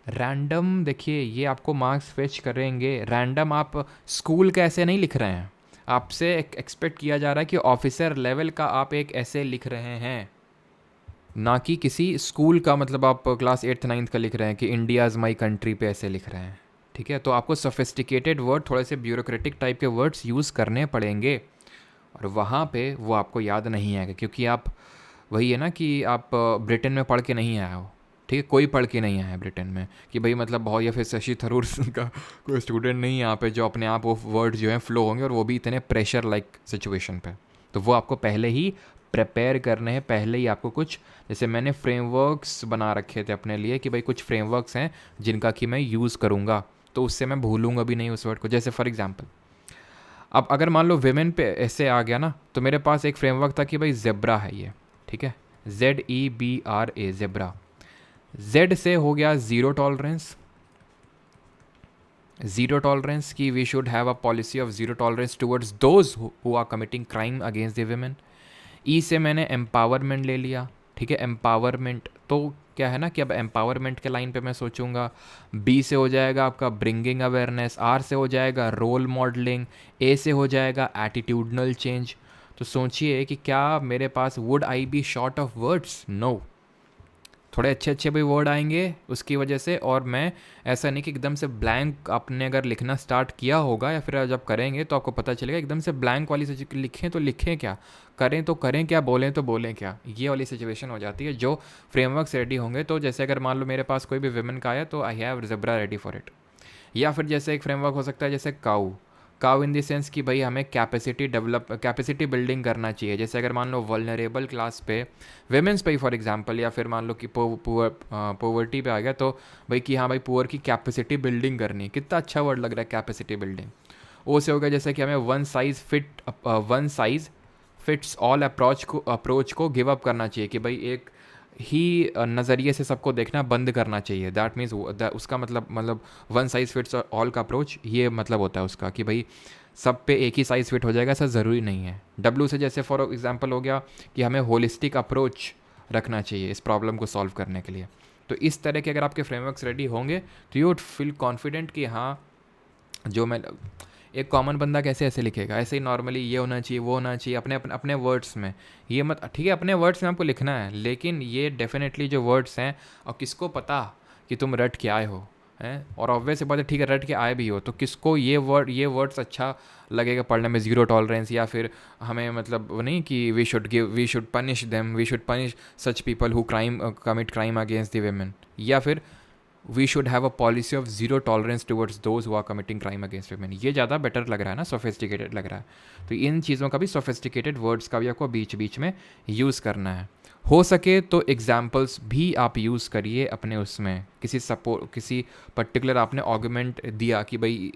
रैंडम, देखिए ये आपको मार्क्स फेच करेंगे। रैंडम आप स्कूल का ऐसे नहीं लिख रहे हैं, आपसे एक्सपेक्ट किया जा रहा है कि ऑफिसर लेवल का आप एक ऐसे लिख रहे हैं, ना कि किसी स्कूल का, मतलब आप क्लास 8th 9th का लिख रहे हैं कि इंडिया इज़ माई कंट्री पे ऐसे लिख रहे हैं। ठीक है, तो आपको सोफिस्टिकेटेड वर्ड, थोड़े से ब्यूरोक्रेटिक टाइप के वर्ड्स यूज़ करने पड़ेंगे, और वहाँ पे वो आपको याद नहीं आएगा, क्योंकि आप, वही है ना कि आप ब्रिटेन में पढ़ के नहीं आए हो। ठीक है, कोई पढ़ के नहीं आया है ब्रिटेन में कि भाई मतलब बहुत, या फिर शशि थरूर का कोई स्टूडेंट नहीं है यहाँ पे जो अपने आप वो वर्ड जो है फ्लो होंगे, और वो भी इतने प्रेशर लाइक सिचुएशन पे। तो वो आपको पहले ही प्रिपेयर करने हैं, पहले ही आपको कुछ, जैसे मैंने फ्रेमवर्क्स बना रखे थे अपने लिए कि भाई कुछ फ्रेमवर्क्स हैं जिनका कि मैं यूज़ करूँगा, तो उससे मैं भूलूंगा भी नहीं उस वर्ड को। जैसे फॉर एग्जांपल, अब अगर मान लो विमेन पे ऐसे आ गया ना, तो मेरे पास एक फ्रेमवर्क था कि भाई ज़ेब्रा है ये, ठीक है, ZEBRA, ज़ेब्रा। जेड से हो गया ज़ीरो टॉलरेंस, ज़ीरो टॉलरेंस की we should have a policy of zero tolerance towards those who are committing crime against the women. E से मैंने एम्पावरमेंट ले लिया, ठीक है, एम्पावरमेंट, तो क्या है ना कि अब एम्पावरमेंट के लाइन पे मैं सोचूंगा। बी से हो जाएगा आपका ब्रिंगिंग अवेयरनेस, आर से हो जाएगा रोल मॉडलिंग, ए से हो जाएगा एटीट्यूडनल चेंज। तो सोचिए कि क्या मेरे पास, would I be short of words? No, थोड़े अच्छे अच्छे भी वर्ड आएंगे उसकी वजह से। और मैं, ऐसा नहीं कि एकदम से ब्लैंक आपने अगर लिखना स्टार्ट किया होगा, या फिर जब करेंगे तो आपको पता चलेगा एकदम से ब्लैंक वाली से लिखें तो लिखें क्या, करें तो करें क्या, बोलें तो बोलें क्या, ये वाली सिचुएशन हो जाती है। जो फ्रेमवर्क्स रेडी होंगे, तो जैसे अगर मान लो मेरे पास कोई भी विमेन का आया, तो I have zebra ready for it. या फिर जैसे एक फ्रेमवर्क हो सकता है जैसे काऊ, काउ इन द सेंस कि भाई हमें कैपेसिटी बिल्डिंग करना चाहिए। जैसे अगर मान लो वल्नरेबल क्लास पे, वेमेंस पे फॉर एग्जांपल, या फिर मान लो कि पोवर्टी पे आ गया, तो भाई कि हाँ भाई पुअर की कैपेसिटी बिल्डिंग करनी है। कितना अच्छा वर्ड लग रहा है कैपेसिटी बिल्डिंग। ओ से हो गया जैसे कि हमें one size fits all approach को गिव अप करना चाहिए, कि भाई एक ही नज़रिए से सबको देखना बंद करना चाहिए। दैट मीन्स उसका मतलब वन साइज़ फिट्स ऑल का अप्रोच, ये मतलब होता है उसका कि भाई सब पे एक ही साइज़ फिट हो जाएगा, ऐसा ज़रूरी नहीं है। डब्ल्यू से जैसे फॉर एग्जांपल हो गया कि हमें होलिस्टिक अप्रोच रखना चाहिए इस प्रॉब्लम को सॉल्व करने के लिए। तो इस तरह के अगर आपके फ्रेमवर्क्स रेडी होंगे, तो यू वुड फील कॉन्फिडेंट कि हाँ, जो मैं, एक कॉमन बंदा कैसे ऐसे लिखेगा, ऐसे ही नॉर्मली ये होना चाहिए, वो होना चाहिए, अपने अपने अपने वर्ड्स में। ये मत, ठीक है, अपने वर्ड्स में आपको लिखना है, लेकिन ये डेफिनेटली जो वर्ड्स हैं, और किसको पता कि तुम रट के आए हो, हैं, और ऑब्वियस बात है, ठीक है, रट के आए भी हो, तो किसको ये वर्ड्स अच्छा लगेगा पढ़ने में, ज़ीरो टॉलरेंस, या फिर हमें मतलब वो नहीं कि we should punish them, we should punish such people who commit crime against the women, या फिर we should have a policy of zero tolerance towards those who are committing crime against women. ये ज़्यादा better लग रहा है ना, sophisticated लग रहा है। तो इन चीज़ों का भी, सोफिस्टिकेटेड वर्ड्स का भी आपको बीच बीच में यूज़ करना है। हो सके तो एग्जाम्पल्स भी आप यूज़ करिए अपने उसमें, किसी पर्टिकुलर आपने आर्गुमेंट दिया कि भाई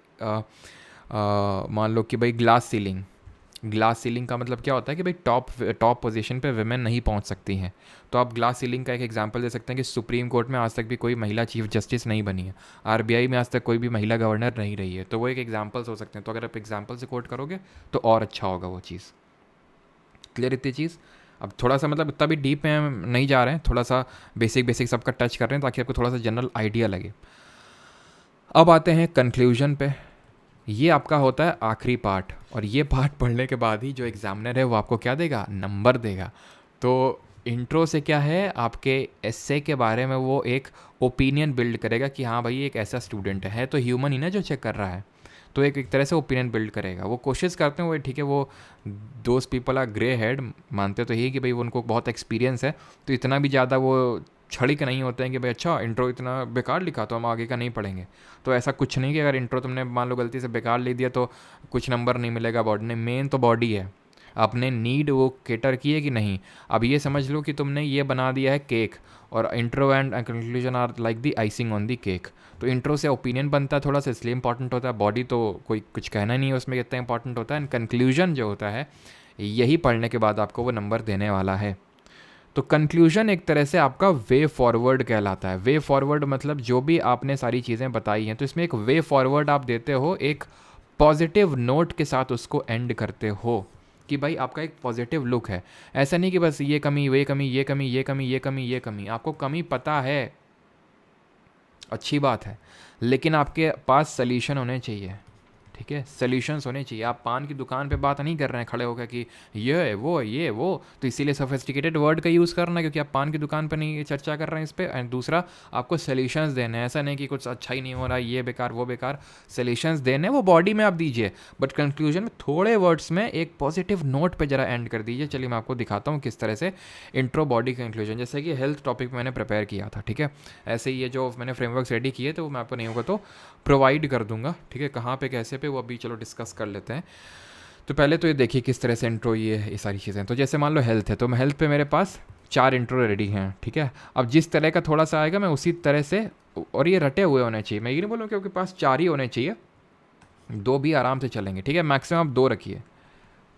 मान लो कि भाई ग्लास सीलिंग का मतलब क्या होता है कि भाई टॉप पोजीशन पे विमेन नहीं पहुंच सकती हैं। तो आप ग्लास सीलिंग का एक एग्जांपल दे सकते हैं कि सुप्रीम कोर्ट में आज तक भी कोई महिला चीफ जस्टिस नहीं बनी है, आरबीआई में आज तक कोई भी महिला गवर्नर नहीं रही है। तो वो एक एग्जांपल्स हो सकते हैं। तो अगर आप एग्जांपल से कोट करोगे तो और अच्छा होगा वो चीज़। क्लियर इतनी चीज़? अब थोड़ा सा मतलब इतना भी डीप में नहीं जा रहे हैं, थोड़ा सा बेसिक सबका टच कर रहे हैं ताकि आपको थोड़ा सा जनरल आइडिया लगे। अब आते हैं कंक्लूजन पे। ये आपका होता है आखिरी पार्ट, और ये पार्ट पढ़ने के बाद ही जो एग्जामिनर है वो आपको क्या देगा, नंबर देगा। तो इंट्रो से क्या है, आपके एस्से के बारे में वो एक ओपिनियन बिल्ड करेगा कि हाँ भाई एक ऐसा स्टूडेंट है, तो ह्यूमन ही ना जो चेक कर रहा है, तो एक तरह से ओपिनियन बिल्ड करेगा। वो कोशिश करते हैं वो, ठीक है, वो those people are grey head, मानते तो यही कि भाई उनको बहुत एक्सपीरियंस है, तो इतना भी ज़्यादा वो छड़ी के नहीं होते हैं कि भाई अच्छा इंट्रो इतना बेकार लिखा तो हम आगे का नहीं पढ़ेंगे। तो ऐसा कुछ नहीं कि अगर इंट्रो तुमने मान लो गलती से बेकार लिख दिया तो कुछ नंबर नहीं मिलेगा बॉडी ने, मेन तो बॉडी है। आपने नीड वो केटर की है कि नहीं। अब ये समझ लो कि तुमने ये बना दिया है केक, और intro and conclusion are like the icing on the cake. तो इंट्रो से ओपिनियन बनता है थोड़ा सा, इसलिए इंपॉर्टेंट होता है। बॉडी तो कोई कुछ कहना नहीं है उसमें कितना इंपॉर्टेंट होता है, एंड कंक्लूजन जो होता है यही पढ़ने के बाद आपको वो नंबर देने वाला है। तो कंक्लूजन एक तरह से आपका वे फॉरवर्ड कहलाता है। वे फॉरवर्ड मतलब जो भी आपने सारी चीज़ें बताई हैं, तो इसमें एक वे फॉरवर्ड आप देते हो, एक पॉजिटिव नोट के साथ उसको एंड करते हो कि भाई आपका एक पॉजिटिव लुक है। ऐसा नहीं कि बस ये कमी, वे कमी, ये कमी, ये कमी, ये कमी, ये कमी। आपको कमी पता है, अच्छी बात है, लेकिन आपके पास सल्यूशन होने चाहिए। ठीक है, सॉल्यूशंस होने चाहिए। आप पान की दुकान पे बात नहीं कर रहे हैं खड़े होकर कि ये वो, तो इसीलिए सोफिस्टिकेटेड वर्ड का यूज़ करना है, क्योंकि आप पान की दुकान पर नहीं चर्चा कर रहे हैं इस पर। एंड दूसरा, आपको सॉल्यूशंस देने हैं। ऐसा नहीं कि कुछ अच्छा ही नहीं हो रहा, ये बेकार वो बेकार। सॉल्यूशंस देने वो बॉडी में आप दीजिए, बट कंक्लूजन में थोड़े वर्ड्स में एक पॉजिटिव नोट पर जरा एंड कर दीजिए। चलिए मैं आपको दिखाता हूँ किस तरह से इंट्रो, बॉडी, कंक्लूजन, जैसे कि हेल्थ टॉपिक मैंने प्रिपेयर किया था। ठीक है, ऐसे ही ये जो मैंने फ्रेमवर्क्स रेडी किए थे वो मैं आपको नहीं होगा तो प्रोवाइड कर दूंगा। ठीक है, कहाँ पे कैसे पे वो अभी चलो डिस्कस कर लेते हैं। तो पहले तो ये देखिए किस तरह से इंट्रो, ये सारी चीज़ें। तो जैसे मान लो हेल्थ है, तो मैं हेल्थ पे मेरे पास 4 इंट्रो रेडी हैं। ठीक है, अब जिस तरह का थोड़ा सा आएगा मैं उसी तरह से, और ये रटे हुए होने चाहिए। मैं ये नहीं बोलूँ कि आपके पास 4 ही होने चाहिए, 2 भी आराम से चलेंगे। ठीक है, मैक्सिमम आप 2 रखिए,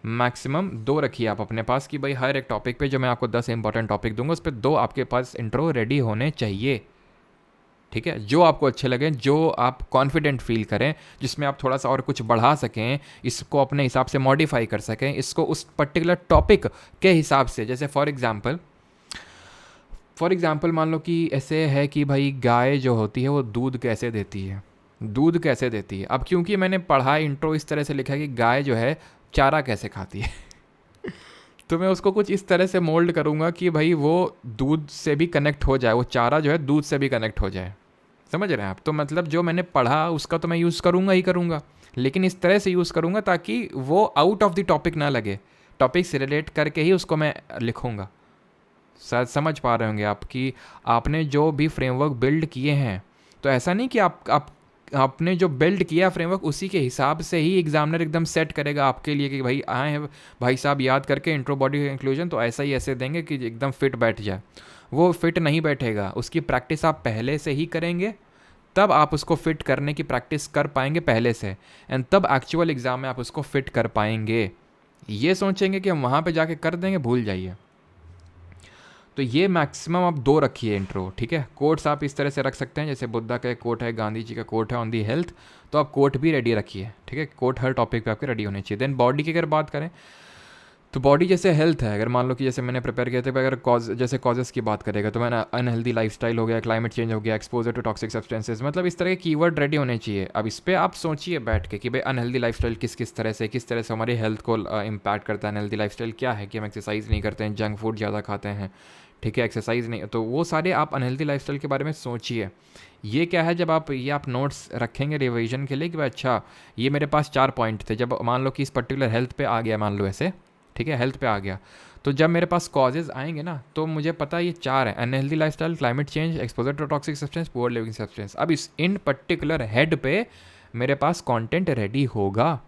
मैक्सिमम 2 रखिए आप अपने पास, कि भाई हर एक टॉपिक पे जो मैं आपको 10 इंपॉर्टेंट टॉपिक दूंगा उस पर 2 आपके पास इंट्रो रेडी होने चाहिए। ठीक है, जो आपको अच्छे लगें, जो आप कॉन्फिडेंट फील करें, जिसमें आप थोड़ा सा और कुछ बढ़ा सकें, इसको अपने हिसाब से मॉडिफाई कर सकें, इसको उस पर्टिकुलर टॉपिक के हिसाब से। जैसे फॉर एग्जांपल मान लो कि ऐसे है कि भाई गाय जो होती है वो दूध कैसे देती है, दूध कैसे देती है। अब क्योंकि मैंने पढ़ा इंट्रो इस तरह से लिखा है कि गाय जो है चारा कैसे खाती है तो मैं उसको कुछ इस तरह से मोल्ड करूँगा कि भाई वो दूध से भी कनेक्ट हो जाए, वो चारा जो है दूध से भी कनेक्ट हो जाए। समझ रहे हैं आप? तो मतलब जो मैंने पढ़ा उसका तो मैं यूज़ करूँगा ही करूँगा, लेकिन इस तरह से यूज़ करूँगा ताकि वो आउट ऑफ द टॉपिक ना लगे, टॉपिक से रिलेट करके ही उसको मैं लिखूँगा। शायद समझ पा रहे होंगे आप कि आपने जो भी फ्रेमवर्क बिल्ड किए हैं, तो ऐसा नहीं कि आपने जो बिल्ड किया फ्रेमवर्क उसी के हिसाब से ही एग्जामिनर एकदम सेट करेगा आपके लिए कि भाई आए हैं भाई साहब याद करके इंट्रो, बॉडी, कंक्लूजन, तो ऐसा ही ऐसे देंगे कि एकदम फिट बैठ जाए। वो फिट नहीं बैठेगा, उसकी प्रैक्टिस आप पहले से ही करेंगे, तब आप उसको फिट करने की प्रैक्टिस कर पाएंगे पहले से, एंड तब एक्चुअल एग्ज़ाम में आप उसको फिट कर पाएंगे। ये सोचेंगे कि हम वहाँ पे जाके कर देंगे, भूल जाइए। तो ये मैक्सिमम आप 2 रखिए इंट्रो। ठीक है, कोट्स आप इस तरह से रख सकते हैं, जैसे बुद्धा का एक कोट है, गांधी जी का कोट है ऑन दी हेल्थ, तो आप कोट भी रेडी रखिए। ठीक है, कोट हर टॉपिक पे आपके रेडी होने चाहिए। देन बॉडी की अगर बात करें, तो बॉडी जैसे हेल्थ है, अगर मान लो कि जैसे मैंने प्रिपेयर किया था, अगर जैसे कॉजेज़ की बात करेगा तो मैंने अनहेल्दी लाइफस्टाइल हो गया, क्लाइमेट चेंज हो गया, एक्सपोजर टू टॉक्सिक सब्सटेंसेस, मतलब इस तरह के कीवर्ड रेडी होने चाहिए। अब इस पर आप सोचिए बैठ के कि भाई अनहेल्दी लाइफस्टाइल किस तरह से हमारी हेल्थ को इम्पैक्ट करता है। अनहेल्दी लाइफस्टाइल क्या है कि हम एक्सरसाइज नहीं करते हैं, जंक फूड ज़्यादा खाते हैं, ठीक है, एक्सरसाइज नहीं, तो वो सारे आप अनहेल्दी लाइफस्टाइल के बारे में सोचिए। ये क्या है, जब आप नोट्स रखेंगे रिवीजन के लिए कि भाई अच्छा ये मेरे पास 4 पॉइंट थे, जब मान लो कि इस पर्टिकुलर हेल्थ पे आ गया, मान लो ऐसे, ठीक है, हेल्थ पे आ गया, तो जब मेरे पास कॉजेज़ आएंगे ना, तो मुझे पता है ये 4 है, unhealthy lifestyle, climate change, exposure to toxic substance, poor living substance. अब इन पर्टिकुलर हेड पे मेरे पास कंटेंट रेडी होगा,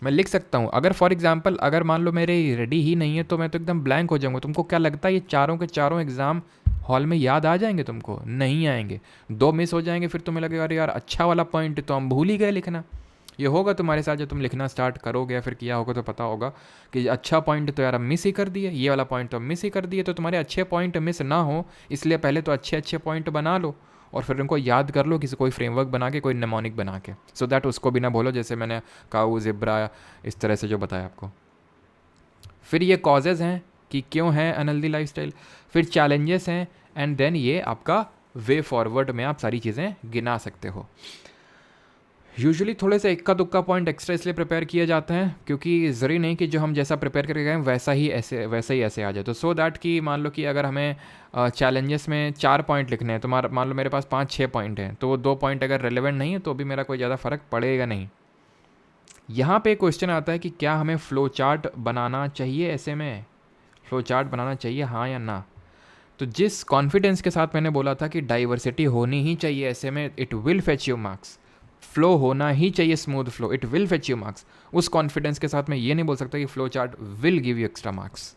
मैं लिख सकता हूँ। अगर फॉर एग्जांपल अगर मान लो मेरे रेडी ही नहीं है तो मैं तो एकदम ब्लैंक हो जाऊँगा। तुमको क्या लगता है ये चारों के चारों एग्ज़ाम हॉल में याद आ जाएंगे? तुमको नहीं आएंगे, 2 मिस हो जाएंगे, फिर तुम्हें लगेगा अरे यार अच्छा वाला पॉइंट तो हम भूल ही गए लिखना। ये होगा तुम्हारे साथ जब तुम लिखना स्टार्ट करोगे, फिर किया होगा तो पता होगा कि अच्छा पॉइंट तो यार हम मिस ही कर दिए, ये वाला पॉइंट तो हम मिस ही कर दिए। तो तुम्हारे अच्छे पॉइंट मिस ना हो इसलिए पहले तो अच्छे पॉइंट बना लो और फिर उनको याद कर लो, किसी कोई फ्रेमवर्क बना के, कोई नेमोनिक बना के, सो दैट उसको भी ना बोलो जैसे मैंने काऊ, ज़ेब्रा, इस तरह से जो बताया आपको। फिर ये कॉजेज़ हैं कि क्यों है अनहेल्दी लाइफस्टाइल, फिर चैलेंजेस हैं, एंड देन ये आपका वे फॉरवर्ड में आप सारी चीज़ें गिना सकते हो। यूजुअली थोड़े से इक्का दुक्का पॉइंट एक्स्ट्रा इसलिए प्रिपेयर किए जाते हैं क्योंकि ज़रूरी नहीं कि जो हम जैसा प्रिपेयर करके गए वैसा ही ऐसे आ जाए। तो सो दैट कि मान लो कि अगर हमें चैलेंजेस में 4 पॉइंट लिखने हैं, तो मान लो मेरे पास 5-6 पॉइंट हैं, तो वो 2 पॉइंट अगर रेलेवेंट नहीं है तो भी मेरा कोई ज़्यादा फ़र्क पड़ेगा नहीं। यहाँ पे क्वेश्चन आता है कि क्या हमें फ़्लो चार्ट बनाना चाहिए, ऐसे में फ़्लो चार्ट बनाना चाहिए, हाँ या ना? तो जिस कॉन्फिडेंस के साथ मैंने बोला था कि डाइवर्सिटी होनी ही चाहिए ऐसे में, it will fetch you marks, flow होना ही चाहिए, smooth flow, it will fetch you marks. उस कॉन्फिडेंस के साथ मैं ये नहीं बोल सकता कि flow chart will give you extra marks.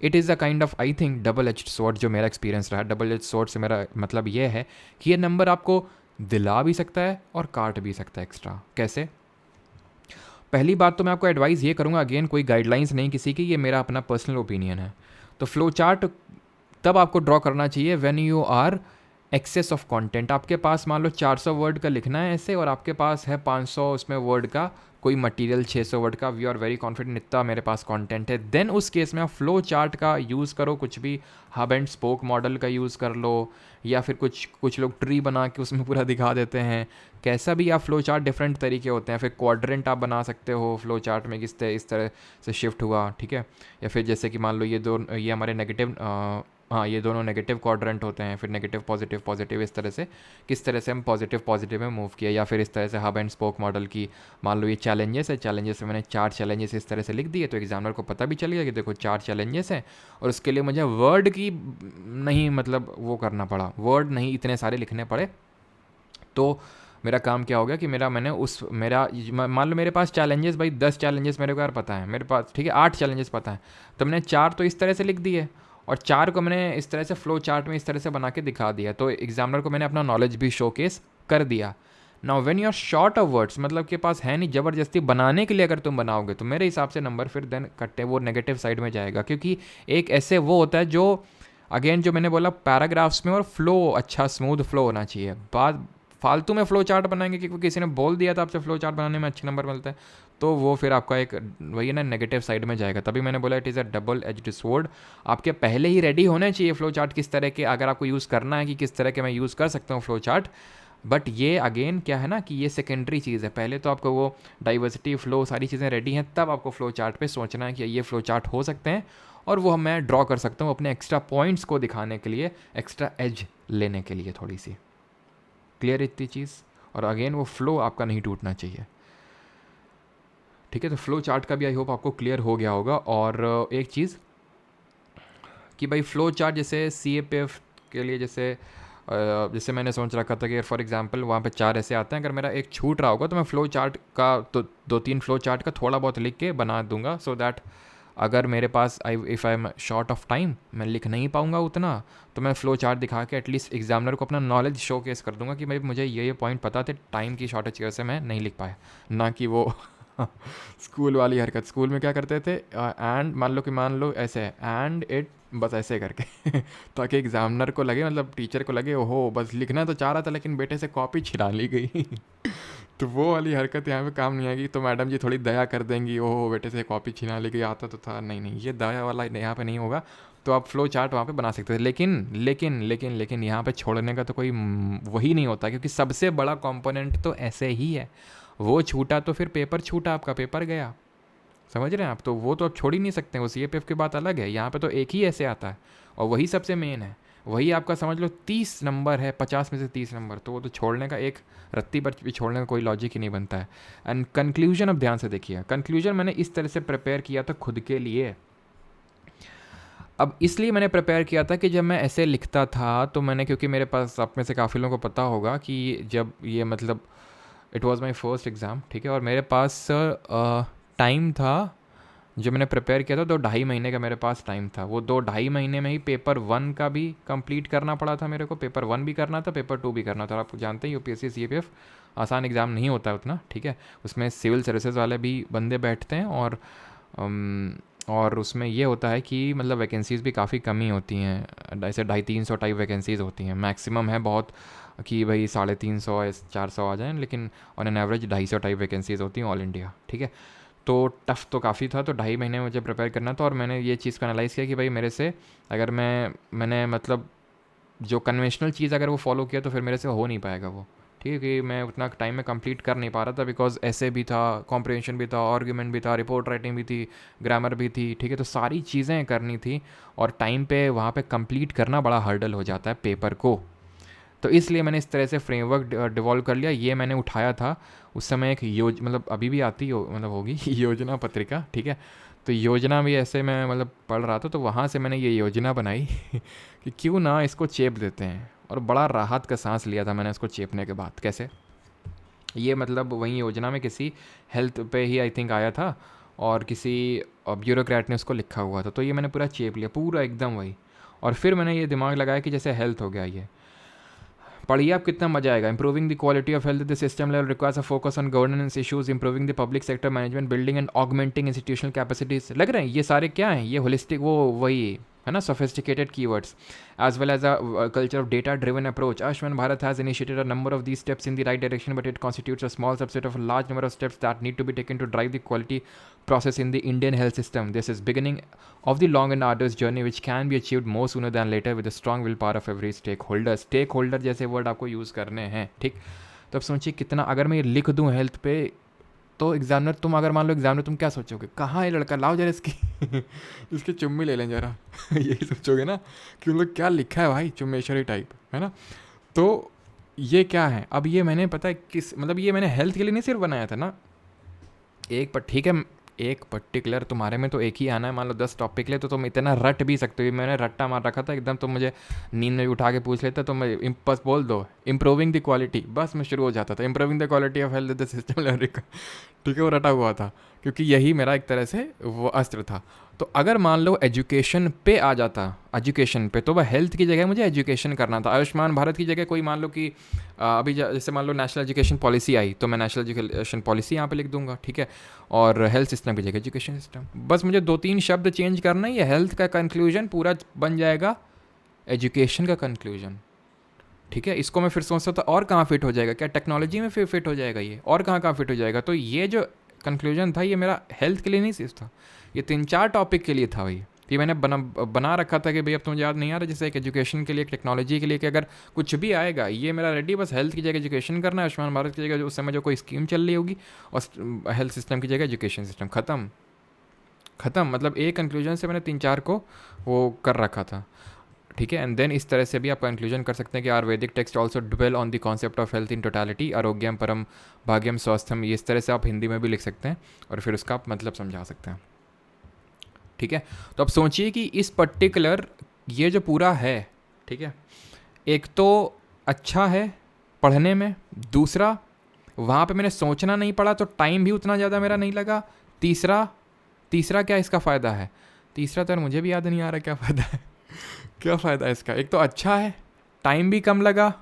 It is a kind of, I think, double edged sword. जो मेरा एक्सपीरियंस रहा, डबल एज्ड स्वॉर्ड से मेरा मतलब ये है कि ये नंबर आपको दिला भी सकता है और काट भी सकता है एक्स्ट्रा। कैसे? पहली बात तो मैं आपको एडवाइस ये करूँगा, अगेन कोई गाइडलाइंस नहीं किसी की, ये मेरा अपना पर्सनल ओपिनियन है। तो फ्लो चार्ट तब आपको ड्रॉ करना चाहिए when you are excess of content. आपके पास मान लो 400 वर्ड का लिखना है ऐसे, और आपके पास है 500 उसमें वर्ड का कोई मटेरियल, 600 वर्ड का, वी आर वेरी कॉन्फिडेंट इतना मेरे पास कंटेंट है, देन उस केस में आप फ्लो चार्ट का यूज़ करो। कुछ भी हब एंड स्पोक मॉडल का यूज़ कर लो, या फिर कुछ लोग ट्री बना के उसमें पूरा दिखा देते हैं। कैसा भी आप फ्लो चार्ट, डिफरेंट तरीके होते हैं। फिर क्वाड्रेंट आप बना सकते हो फ्लो चार्ट में, इस तरह से शिफ्ट हुआ, ठीक है। या फिर जैसे कि मान लो ये हमारे नेगेटिव, हाँ ये दोनों नेगेटिव क्वाड्रेंट होते हैं, फिर नेगेटिव पॉजिटिव पॉजिटिव, इस तरह से किस तरह से हम पॉजिटिव पॉजिटिव में मूव किया। या फिर इस तरह से हब एंड स्पोक मॉडल की, मान लो ये चैलेंजेस है, चैलेंजेस में मैंने 4 चैलेंजेस इस तरह से लिख दिए, तो एग्जामिनर को पता भी चल गया कि देखो 4 चैलेंजेस हैं, और उसके लिए मुझे वर्ड की नहीं मतलब वो करना पड़ा, वर्ड नहीं इतने सारे लिखने पड़े। तो मेरा काम क्या हो गया कि मेरा मान लो मेरे पास चैलेंजेस, भाई 10 चैलेंजेस मेरे को यार पता है मेरे पास, ठीक है, 8 चैलेंजेस पता है, तो मैंने 4 तो इस तरह से लिख दिए, और 4 को मैंने इस तरह से फ्लो चार्ट में इस तरह से बना के दिखा दिया। तो एग्जामिनर को मैंने अपना नॉलेज भी शोकेस कर दिया। Now when you are short of words, मतलब के पास है नहीं, ज़बरदस्ती बनाने के लिए अगर तुम बनाओगे तो मेरे हिसाब से नंबर फिर देन कट्टे वो नेगेटिव साइड में जाएगा। क्योंकि एक ऐसे वो होता है जो, अगेन जो मैंने बोला पैराग्राफ्स में, और फ्लो अच्छा स्मूथ फ्लो होना चाहिए। बात फालतू में फ्लो चार्ट बनाएंगे क्योंकि किसी ने बोल दिया था आपसे फ्लो चार्ट बनाने में अच्छे नंबर मिलते हैं, तो वो फिर आपका एक वही ना नेगेटिव साइड में जाएगा। तभी मैंने बोला it is a double edged sword. आपके पहले ही रेडी होने चाहिए फ्लो चार्ट किस तरह के, अगर आपको यूज़ करना है कि किस तरह के मैं यूज़ कर सकता हूँ फ्लो चार्ट। बट ये अगेन क्या है ना कि ये सेकेंडरी चीज़ है, पहले तो आपको वो डाइवर्सिटी फ्लो सारी चीज़ें रेडी हैं, तब आपको फ्लो चार्ट पे सोचना है कि ये फ्लो चार्ट हो सकते हैं, और वो मैं ड्रॉ कर सकता हूँ अपने एक्स्ट्रा पॉइंट्स को दिखाने के लिए, एक्स्ट्रा एज लेने के लिए थोड़ी सी। क्लियर इतनी चीज़? और अगेन वो फ्लो आपका नहीं टूटना चाहिए, ठीक है। तो फ्लो चार्ट का भी आई होप आपको क्लियर हो गया होगा। और एक चीज़ कि भाई फ्लो चार्ट जैसे CAPF के लिए, जैसे मैंने सोच रखा था कि फॉर एग्जांपल वहाँ पे 4 ऐसे आते हैं, अगर मेरा एक छूट रहा होगा तो मैं फ्लो चार्ट का तो 2-3 फ्लो चार्ट का थोड़ा बहुत लिख के बना दूंगा, सो दैट अगर मेरे पास if I am short of time, मैं लिख नहीं पाऊंगा उतना, तो मैं फ्लो चार्ट दिखा के एटलीस्ट एग्जामिनर को अपना नॉलेज शो केस कर दूंगा कि भाई मुझे ये पॉइंट पता थे, टाइम की शॉर्टेज की वजह से मैं नहीं लिख पाया। ना कि वो स्कूल वाली हरकत, स्कूल में क्या करते थे, एंड मान लो ऐसे एंड इट, बस ऐसे करके ताकि एग्जामिनर को लगे, मतलब टीचर को लगे ओहो बस लिखना तो चाह रहा था लेकिन बेटे से कॉपी छिड़ा ली गई तो वो वाली हरकत यहाँ पे काम नहीं आएगी। तो मैडम जी थोड़ी दया कर देंगी, ओहो बेटे से कॉपी छिना ली गई, आता तो था, नहीं नहीं, ये दया वाला यहाँ पे नहीं होगा। तो आप फ्लो चार्ट वहाँ पे बना सकते थे, लेकिन लेकिन लेकिन लेकिन यहाँ पे छोड़ने का तो कोई वही नहीं होता, क्योंकि सबसे बड़ा कंपोनेंट तो ऐसे ही है। वो छूटा तो फिर पेपर छूटा, आपका पेपर गया, समझ रहे हैं आप? तो वो तो आप छोड़ ही नहीं सकते, वो CAPF की बात अलग है। यहाँ पे तो एक ही ऐसे आता है, और वही सबसे मेन है, वही आपका समझ लो 30 नंबर है, 50 में से 30 नंबर, तो वो तो छोड़ने का, एक रत्ती पर भी छोड़ने का कोई लॉजिक ही नहीं बनता है। एंड कंक्लूजन, अब ध्यान से देखिए, कंक्लूजन मैंने इस तरह से प्रिपेयर किया था खुद के लिए। अब इसलिए मैंने प्रिपेयर किया था कि जब मैं ऐसे लिखता था तो मैंने, क्योंकि मेरे पास, आप में से काफ़ी लोगों को पता होगा कि जब ये मतलब it was my first exam, ठीक है, और मेरे पास टाइम था, जो मैंने प्रिपेयर किया था 2-2.5 महीने का मेरे पास टाइम था। वो 2-2.5 महीने में ही पेपर 1 का भी कंप्लीट करना पड़ा था मेरे को, पेपर 1 भी करना था, पेपर 2 भी करना था। आप जानते हैं UPSC CAPF आसान एग्ज़ाम नहीं होता है उतना, ठीक है, उसमें सिविल सर्विसेज वाले भी बंदे बैठते हैं, और उसमें ये होता है कि मतलब वैकेंसीज़ भी काफ़ी कमी होती हैं, ऐसे 250-300 टाइप वैकेंसीज़ होती हैं, मैक्सिमम है बहुत कि भाई 350-400 आ जाएँ, लेकिन on an average 250 type vacancies होती हैं ऑल इंडिया, ठीक है। तो टफ़ तो काफ़ी था, तो 2.5 महीने मुझे प्रिपेयर करना था, और मैंने ये चीज़ को एनालाइज़ किया कि भाई मेरे से, अगर मैंने मतलब जो कन्वेंशनल चीज़ अगर वो फॉलो किया तो फिर मेरे से हो नहीं पाएगा वो, ठीक है, कि मैं उतना टाइम में कंप्लीट कर नहीं पा रहा था, बिकॉज ऐसे भी था, कॉम्प्रिहेंशन भी था, आर्ग्यूमेंट भी था, रिपोर्ट राइटिंग भी थी, ग्रामर भी थी, ठीक है, तो सारी चीज़ें करनी थी, और टाइम पे वहाँ पे कंप्लीट करना बड़ा हर्डल हो जाता है पेपर को। तो इसलिए मैंने इस तरह से फ्रेमवर्क डिवॉल्व कर लिया। ये मैंने उठाया था उस समय एक मतलब अभी भी आती हो, मतलब होगी योजना पत्रिका, ठीक है, तो योजना भी ऐसे मैं मतलब पढ़ रहा था, तो वहाँ से मैंने ये योजना बनाई कि क्यों ना इसको चेप देते हैं, और बड़ा राहत का सांस लिया था मैंने इसको चेपने के बाद। कैसे? ये मतलब वहीं योजना में किसी हेल्थ पे ही आई थिंक आया था, और किसी ब्यूरोक्रेट ने उसको लिखा हुआ था, तो ये मैंने पूरा चेप लिया, पूरा एकदम वही। और फिर मैंने ये दिमाग लगाया कि जैसे हेल्थ हो गया, ये पढ़िए आप, कितना मजा आएगा। Improving the quality of health the system level requires a focus on governance issues, improving the public sector management, building and augmenting institutional capacities. लग रहे हैं ये सारे क्या हैं, ये होलिस्टिक वो वही है ना, sophisticated keywords, as well as a culture of data-driven approach. Ayushman Bharat has initiated a number of these steps in the right direction, but it constitutes a small subset of a large number of steps that need to be taken to drive the quality process in the Indian health system. This is beginning of the long and arduous journey, which can be achieved more sooner than later with the strong willpower of every stakeholder. Stakeholder जैसे word आपको use करने हैं, ठीक। तो अब सोचिए कितना, अगर मैं ये लिख दूँ हेल्थ पे, तो एग्जामिनर, तुम अगर मान लो एग्जामिनर, तुम क्या सोचोगे, कहाँ है लड़का, लाओ जरा इसकी इसकी चुम्मी ले लें जरा यही सोचोगे ना कि मतलब क्या लिखा है भाई, चुम्मेश्वरी टाइप, है ना। तो ये क्या है, अब ये मैंने पता है किस, मतलब ये मैंने हेल्थ के लिए नहीं सिर्फ बनाया था ना, एक पर ठीक है, एक पर्टिकुलर तुम्हारे में तो एक ही आना है, मान लो 10 टॉपिक ले, तो तुम इतना रट भी सकते हो। मैंने रट्टा मार रखा था एकदम, तो मुझे नींद में भी उठा के पूछ लेता, तो मैं बस बोल दो इम्प्रूविंग द क्वालिटी, बस मैं शुरू हो जाता था, improving the quality of health the system, ठीक है, वो रटा हुआ था, क्योंकि यही मेरा एक तरह से वो अस्त्र था। तो अगर मान लो एजुकेशन पे आ जाता, एजुकेशन पे, तो वह हेल्थ की जगह मुझे एजुकेशन करना था। आयुष्मान भारत की जगह कोई मान लो कि अभी जैसे मान लो नेशनल एजुकेशन पॉलिसी आई, तो मैं नेशनल एजुकेशन पॉलिसी यहाँ पे लिख दूंगा, ठीक है, और हेल्थ सिस्टम की जगह एजुकेशन सिस्टम। बस मुझे 2-3 शब्द चेंज करना ही है, हेल्थ का कंक्लूजन पूरा बन जाएगा एजुकेशन का कंक्लूजन, ठीक है। इसको मैं फिर सोचता था और कहाँ फिट हो जाएगा, क्या टेक्नोलॉजी में फिर फिट हो जाएगा ये, और कहाँ फिट हो जाएगा। तो ये जो कंक्लूजन था, ये मेरा हेल्थ के लिए नहीं सिर्फ था, ये 3-4 टॉपिक के लिए था भाई। ये मैंने बना रखा था कि भाई अब तो मुझे याद नहीं आ रहा, जैसे एक एजुकेशन के लिए, एक टेक्नोलॉजी के लिए, कि अगर कुछ भी आएगा ये मेरा रेडी, बस हेल्थ की जगह एजुकेशन करना है, आयुष्मान भारत की जगह उस समय जो कोई स्कीम चल रही होगी, और हेल्थ सिस्टम की जगह एजुकेशन सिस्टम, ख़त्म। मतलब एक कंक्लूजन से मैंने 3-4 को वो कर रखा था, ठीक है। एंड देन इस तरह से भी आप कंक्लूजन कर सकते हैं कि Ayurvedic text also dwell on the concept of health in totality, आरोग्यम परम भाग्यम स्वास्थ्यम, ये इस तरह से आप हिंदी में भी लिख सकते हैं, और फिर उसका आप मतलब समझा सकते हैं, ठीक है। तो अब सोचिए कि इस पर्टिकुलर ये जो पूरा है, ठीक है, एक तो अच्छा है पढ़ने में, दूसरा वहाँ पे मैंने सोचना नहीं पड़ा, तो टाइम भी उतना ज़्यादा मेरा नहीं लगा, तीसरा क्या इसका फ़ायदा है, तीसरा तो यार मुझे भी याद नहीं आ रहा क्या फ़ायदा है क्या फ़ायदा है इसका। एक तो अच्छा है, टाइम भी कम लगा,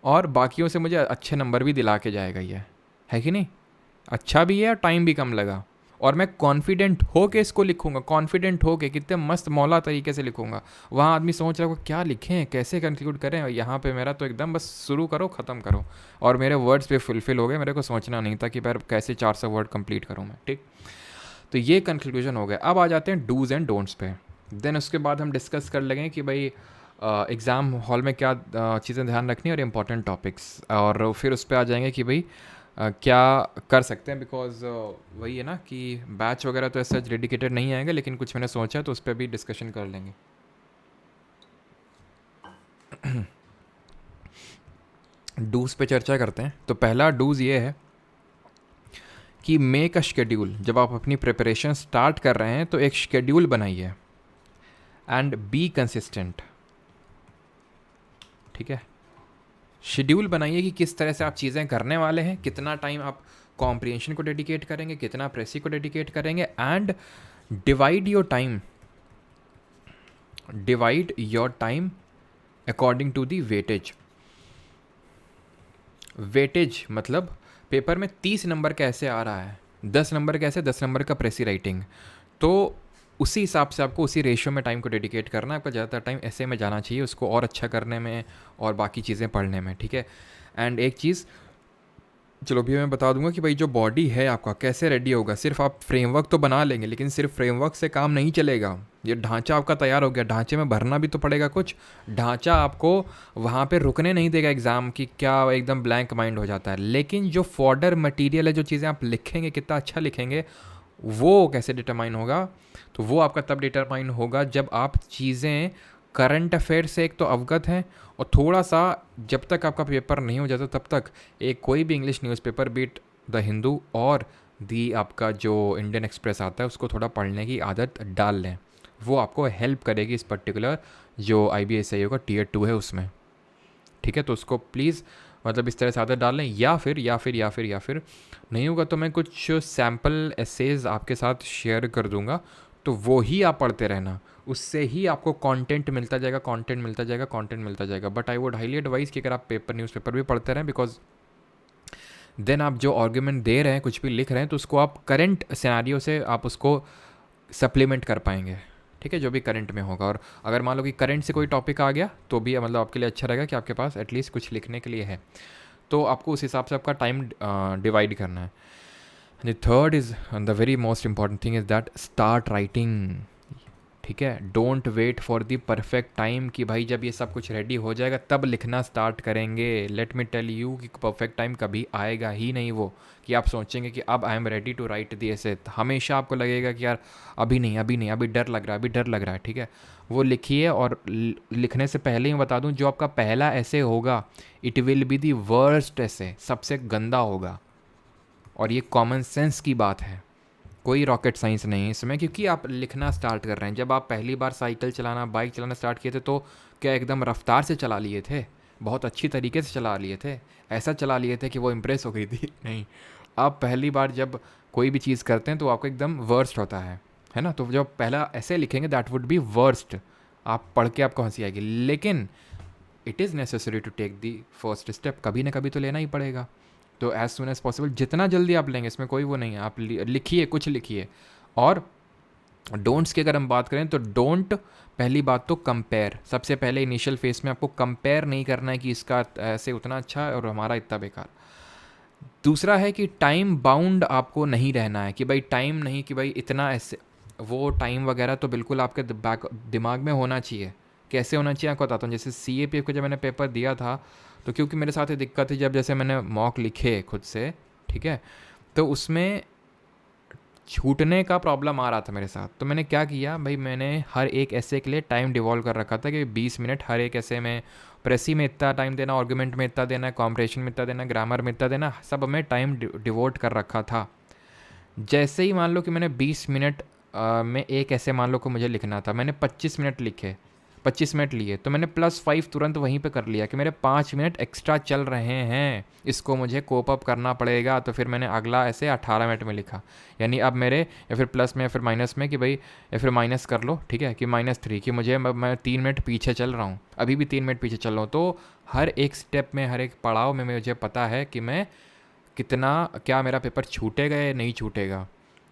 और बाकियों से मुझे अच्छे नंबर भी दिला के जाएगा ये, है कि नहीं। अच्छा भी है और टाइम भी कम लगा, और मैं कॉन्फिडेंट हो के इसको लिखूंगा, कॉन्फिडेंट हो के कितने मस्त मौला तरीके से लिखूंगा। वहाँ आदमी सोच रहा होगा क्या लिखें, कैसे कंक्लूड करें, और यहाँ पे मेरा तो एकदम बस शुरू करो ख़त्म करो, और मेरे वर्ड्स पे फुलफिल हो गए, मेरे को सोचना नहीं था कि यार कैसे 400 वर्ड कंप्लीट करूँ मैं, ठीक। तो ये कंक्लूजन हो गया। अब आ जाते हैं डूज़ एंड डोंट्स पे। देन उसके बाद हम डिस्कस कर लेंगे कि भाई एग्ज़ाम हॉल में क्या चीज़ें ध्यान रखनी, और इम्पॉर्टेंट टॉपिक्स, और फिर उस पर आ जाएंगे कि भाई क्या कर सकते हैं, बिकॉज वही है ना कि बैच वगैरह तो ऐसा डेडिकेटेड नहीं आएगा, लेकिन कुछ मैंने सोचा तो उस पर भी डिस्कशन कर लेंगे। डूज़ पे चर्चा करते हैं। तो पहला डूज़ ये है कि मेक अ शेड्यूल। जब आप अपनी प्रिपरेशन स्टार्ट कर रहे हैं तो एक शेड्यूल बनाइए, एंड बी कंसिस्टेंट, ठीक है। शेड्यूल बनाइए कि किस तरह से आप चीज़ें करने वाले हैं, कितना टाइम आप कॉम्प्रिहेंशन को डेडिकेट करेंगे, कितना प्रेसी को डेडिकेट करेंगे, and divide your time according to the weightage. Weightage मतलब पेपर में 30 नंबर कैसे आ रहा है, 10 नंबर कैसे, 10 नंबर का प्रेसी राइटिंग, तो उसी हिसाब से आपको उसी रेशियो में टाइम को डेडिकेट करना है। आपका ज़्यादातर टाइम ऐसे में जाना चाहिए उसको और अच्छा करने में और बाकी चीज़ें पढ़ने में, ठीक है। एंड एक चीज़ चलो भी मैं बता दूंगा कि भाई जो बॉडी है आपका कैसे रेडी होगा। सिर्फ आप फ्रेमवर्क तो बना लेंगे, लेकिन सिर्फ फ्रेमवर्क से काम नहीं चलेगा। ये ढांचा आपका तैयार हो गया, ढांचे में भरना भी तो पड़ेगा कुछ। ढांचा आपको वहाँ पे रुकने नहीं देगा एग्ज़ाम की, क्या एकदम ब्लैंक माइंड हो जाता है। लेकिन जो फॉर्डर मटेरियल है, जो चीज़ें आप लिखेंगे कितना अच्छा लिखेंगे, वो कैसे डिटरमाइन होगा, तो वो आपका तब डिटरमाइन होगा जब आप चीज़ें करंट अफेयर से एक तो अवगत हैं, और थोड़ा सा जब तक आपका पेपर नहीं हो जाता तब तक एक कोई भी English newspaper, be it the Hindu और दी आपका जो इंडियन एक्सप्रेस आता है, उसको थोड़ा पढ़ने की आदत डाल लें। वो आपको हेल्प करेगी इस पर्टिकुलर जो IBSIO का Tier 2 है उसमें, ठीक है। तो उसको प्लीज़ मतलब इस तरह से आदत डाल लें, या फिर नहीं होगा तो मैं कुछ सैम्पल एसेज आपके साथ शेयर कर दूंगा, तो वो ही आप पढ़ते रहना, उससे ही आपको कंटेंट मिलता जाएगा, कंटेंट मिलता जाएगा, कंटेंट मिलता जाएगा। But I would highly advice कि अगर आप न्यूज़पेपर भी पढ़ते रहें, बिकॉज देन आप जो आर्ग्यूमेंट दे रहे हैं, कुछ भी लिख रहे हैं, तो उसको आप करंट सिनेरियो से आप उसको सप्लीमेंट कर पाएंगे, ठीक है, जो भी करंट में होगा। और अगर मान लो कि करंट से कोई टॉपिक आ गया तो भी मतलब आपके लिए अच्छा रहेगा कि आपके पास एटलीस्ट कुछ लिखने के लिए है, तो आपको उस हिसाब से आपका टाइम डिवाइड करना है। The third is the very most important thing is that start writing, ठीक है। Don't wait for the perfect time कि भाई जब ये सब कुछ रेडी हो जाएगा तब लिखना स्टार्ट करेंगे। लेट मी टेल यू कि परफेक्ट टाइम कभी आएगा ही नहीं, वो कि आप सोचेंगे कि अब I am ready to write the essay, हमेशा आपको लगेगा कि यार अभी नहीं, अभी नहीं, अभी डर लग रहा है, अभी डर लग रहा है, ठीक है। वो लिखिए, और लिखने से पहले ही बता दूं, जो आपका पहला ऐसे होगा it will be the worst ऐसे, सबसे गंदा होगा। और ये कॉमन सेंस की बात है, कोई रॉकेट साइंस नहीं है इसमें, क्योंकि आप लिखना स्टार्ट कर रहे हैं। जब आप पहली बार साइकिल चलाना, बाइक चलाना स्टार्ट किए थे तो क्या एकदम रफ्तार से चला लिए थे, बहुत अच्छी तरीके से चला लिए थे, ऐसा चला लिए थे कि वो इम्प्रेस हो गई थी? नहीं। आप पहली बार जब कोई भी चीज़ करते हैं तो आपको एकदम वर्स्ट होता है ना। तो जब पहला ऐसे लिखेंगे दैट वुड बी वर्स्ट, आप पढ़ के आपको हंसी आएगी, लेकिन it is necessary to take the first step, कभी ना कभी तो लेना ही पड़ेगा। तो एज सुन एज पॉसिबल, जितना जल्दी आप लेंगे, इसमें कोई वो नहीं है, आप लिखिए, कुछ लिखिए। और डोंट्स की अगर हम बात करें तो डोंट, पहली बात तो कंपेयर, सबसे पहले इनिशियल फेस में आपको कंपेयर नहीं करना है कि इसका ऐसे उतना अच्छा है और हमारा इतना बेकार। दूसरा है कि टाइम बाउंड आपको नहीं रहना है, कि भाई टाइम नहीं, कि भाई इतना ऐसे, वो टाइम वगैरह तो बिल्कुल आपके दिमाग में होना चाहिए। कैसे होना चाहिए आपको बताता हूँ। जैसे CAPF को जब मैंने पेपर दिया था, तो क्योंकि मेरे साथ ये दिक्कत थी, जब जैसे मैंने मॉक लिखे खुद से, ठीक है, तो उसमें छूटने का प्रॉब्लम आ रहा था मेरे साथ। तो मैंने क्या किया भाई, मैंने हर एक ऐसे के लिए टाइम डिवॉल्व कर रखा था कि 20 मिनट हर एक ऐसे में, प्रेसी में इतना टाइम देना, आर्गूमेंट में इतना देना, कॉम्परेशन में इतना देना, ग्रामर में इतना देना, सब में टाइम डिवोट कर रखा था। जैसे ही मान लो कि मैंने 20 मिनट में एक ऐसे मान लो को मुझे लिखना था, मैंने 25 मिनट लिखे, 25 मिनट लिए, तो मैंने +5 तुरंत वहीं पे कर लिया कि मेरे 5 मिनट एक्स्ट्रा चल रहे हैं, इसको मुझे कोप अप करना पड़ेगा। तो फिर मैंने अगला ऐसे 18 मिनट में लिखा, यानी अब मेरे या फिर प्लस में या फिर माइनस में, कि भाई या फिर माइनस कर लो, ठीक है, कि -3, कि मुझे मैं 3 मिनट पीछे चल रहा हूँ, अभी भी 3 मिनट पीछे चल रहा हूँ। तो हर एक स्टेप में, हर एक पड़ाव में मुझे पता है कि मैं कितना, क्या मेरा पेपर छूटेगा या नहीं छूटेगा।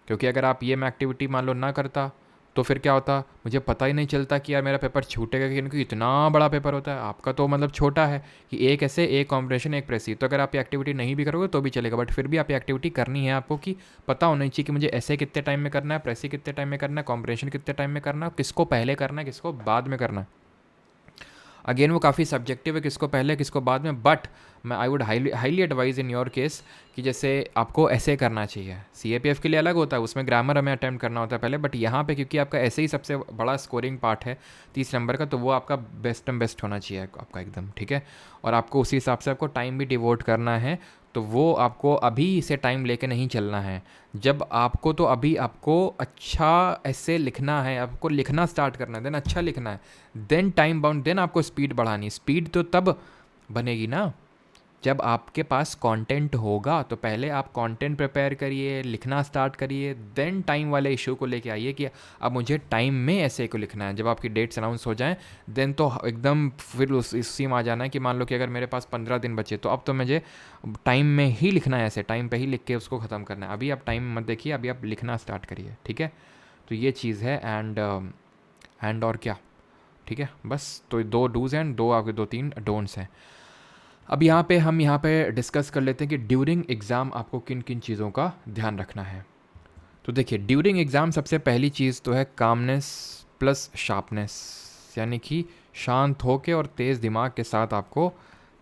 क्योंकि अगर आप ये मैं एक्टिविटी मान लो ना करता तो फिर क्या होता, मुझे पता ही नहीं चलता कि यार मेरा पेपर छूटेगा, क्योंकि इतना बड़ा पेपर होता है। आपका तो मतलब छोटा है कि एक ऐसे, एक कॉम्बिनेशन, एक प्रेसी। तो अगर आप ये एक्टिविटी नहीं भी करोगे तो भी चलेगा, बट फिर भी आप ये एक्टिविटी करनी है आपको, कि पता होना चाहिए कि मुझे ऐसे कितने टाइम में करना है, प्रेसी कितने टाइम में करना है, कॉम्बिनेशन कितने टाइम में करना है, किसको पहले करना है, किसको बाद में करना है। अगेन वो काफ़ी सब्जेक्टिव है, किसको पहले किसको बाद में, बट मैं I would highly advise in your case कि जैसे आपको ऐसे करना चाहिए। CAPF के लिए अलग होता है, उसमें ग्रामर हमें अटैम्प्ट करना होता है पहले, बट यहाँ पे क्योंकि आपका ऐसे ही सबसे बड़ा स्कोरिंग पार्ट है 30 नंबर का, तो वो आपका बेस्ट होना चाहिए आपका एकदम, ठीक है। और आपको उसी हिसाब से आपको टाइम भी डिवोट करना है, तो वो आपको अभी इसे टाइम लेके नहीं चलना है। जब आपको, तो अभी आपको अच्छा ऐसे लिखना है, आपको लिखना स्टार्ट करना है, देन अच्छा लिखना है, देन टाइम बाउंड, देन आपको स्पीड बढ़ानी। स्पीड तो तब बनेगी ना जब आपके पास कंटेंट होगा। तो पहले आप कंटेंट प्रिपेयर करिए, लिखना स्टार्ट करिए, देन टाइम वाले इशू को लेके आइए कि अब मुझे टाइम में ऐसे को लिखना है। जब आपकी डेट्स अनाउंस हो जाएं, देन तो एकदम फिर उसी में आ जाना है कि मान लो कि अगर मेरे पास 15 दिन बचे, तो अब तो मुझे टाइम में ही लिखना है, ऐसे टाइम पे ही लिख के उसको ख़त्म करना है। अभी आप टाइम मत देखिए, अभी आप लिखना स्टार्ट करिए, ठीक है। तो ये चीज़ है। एंड और क्या, ठीक है, बस तो 2 डूज़ एंड 2 आपके 2-3 डोंट्स हैं। अब यहाँ पे डिस्कस कर लेते हैं कि ड्यूरिंग एग्ज़ाम आपको किन किन चीज़ों का ध्यान रखना है। तो देखिए, ड्यूरिंग एग्ज़ाम सबसे पहली चीज़ तो है कामनेस प्लस शार्पनेस, यानी कि शांत होके और तेज़ दिमाग के साथ आपको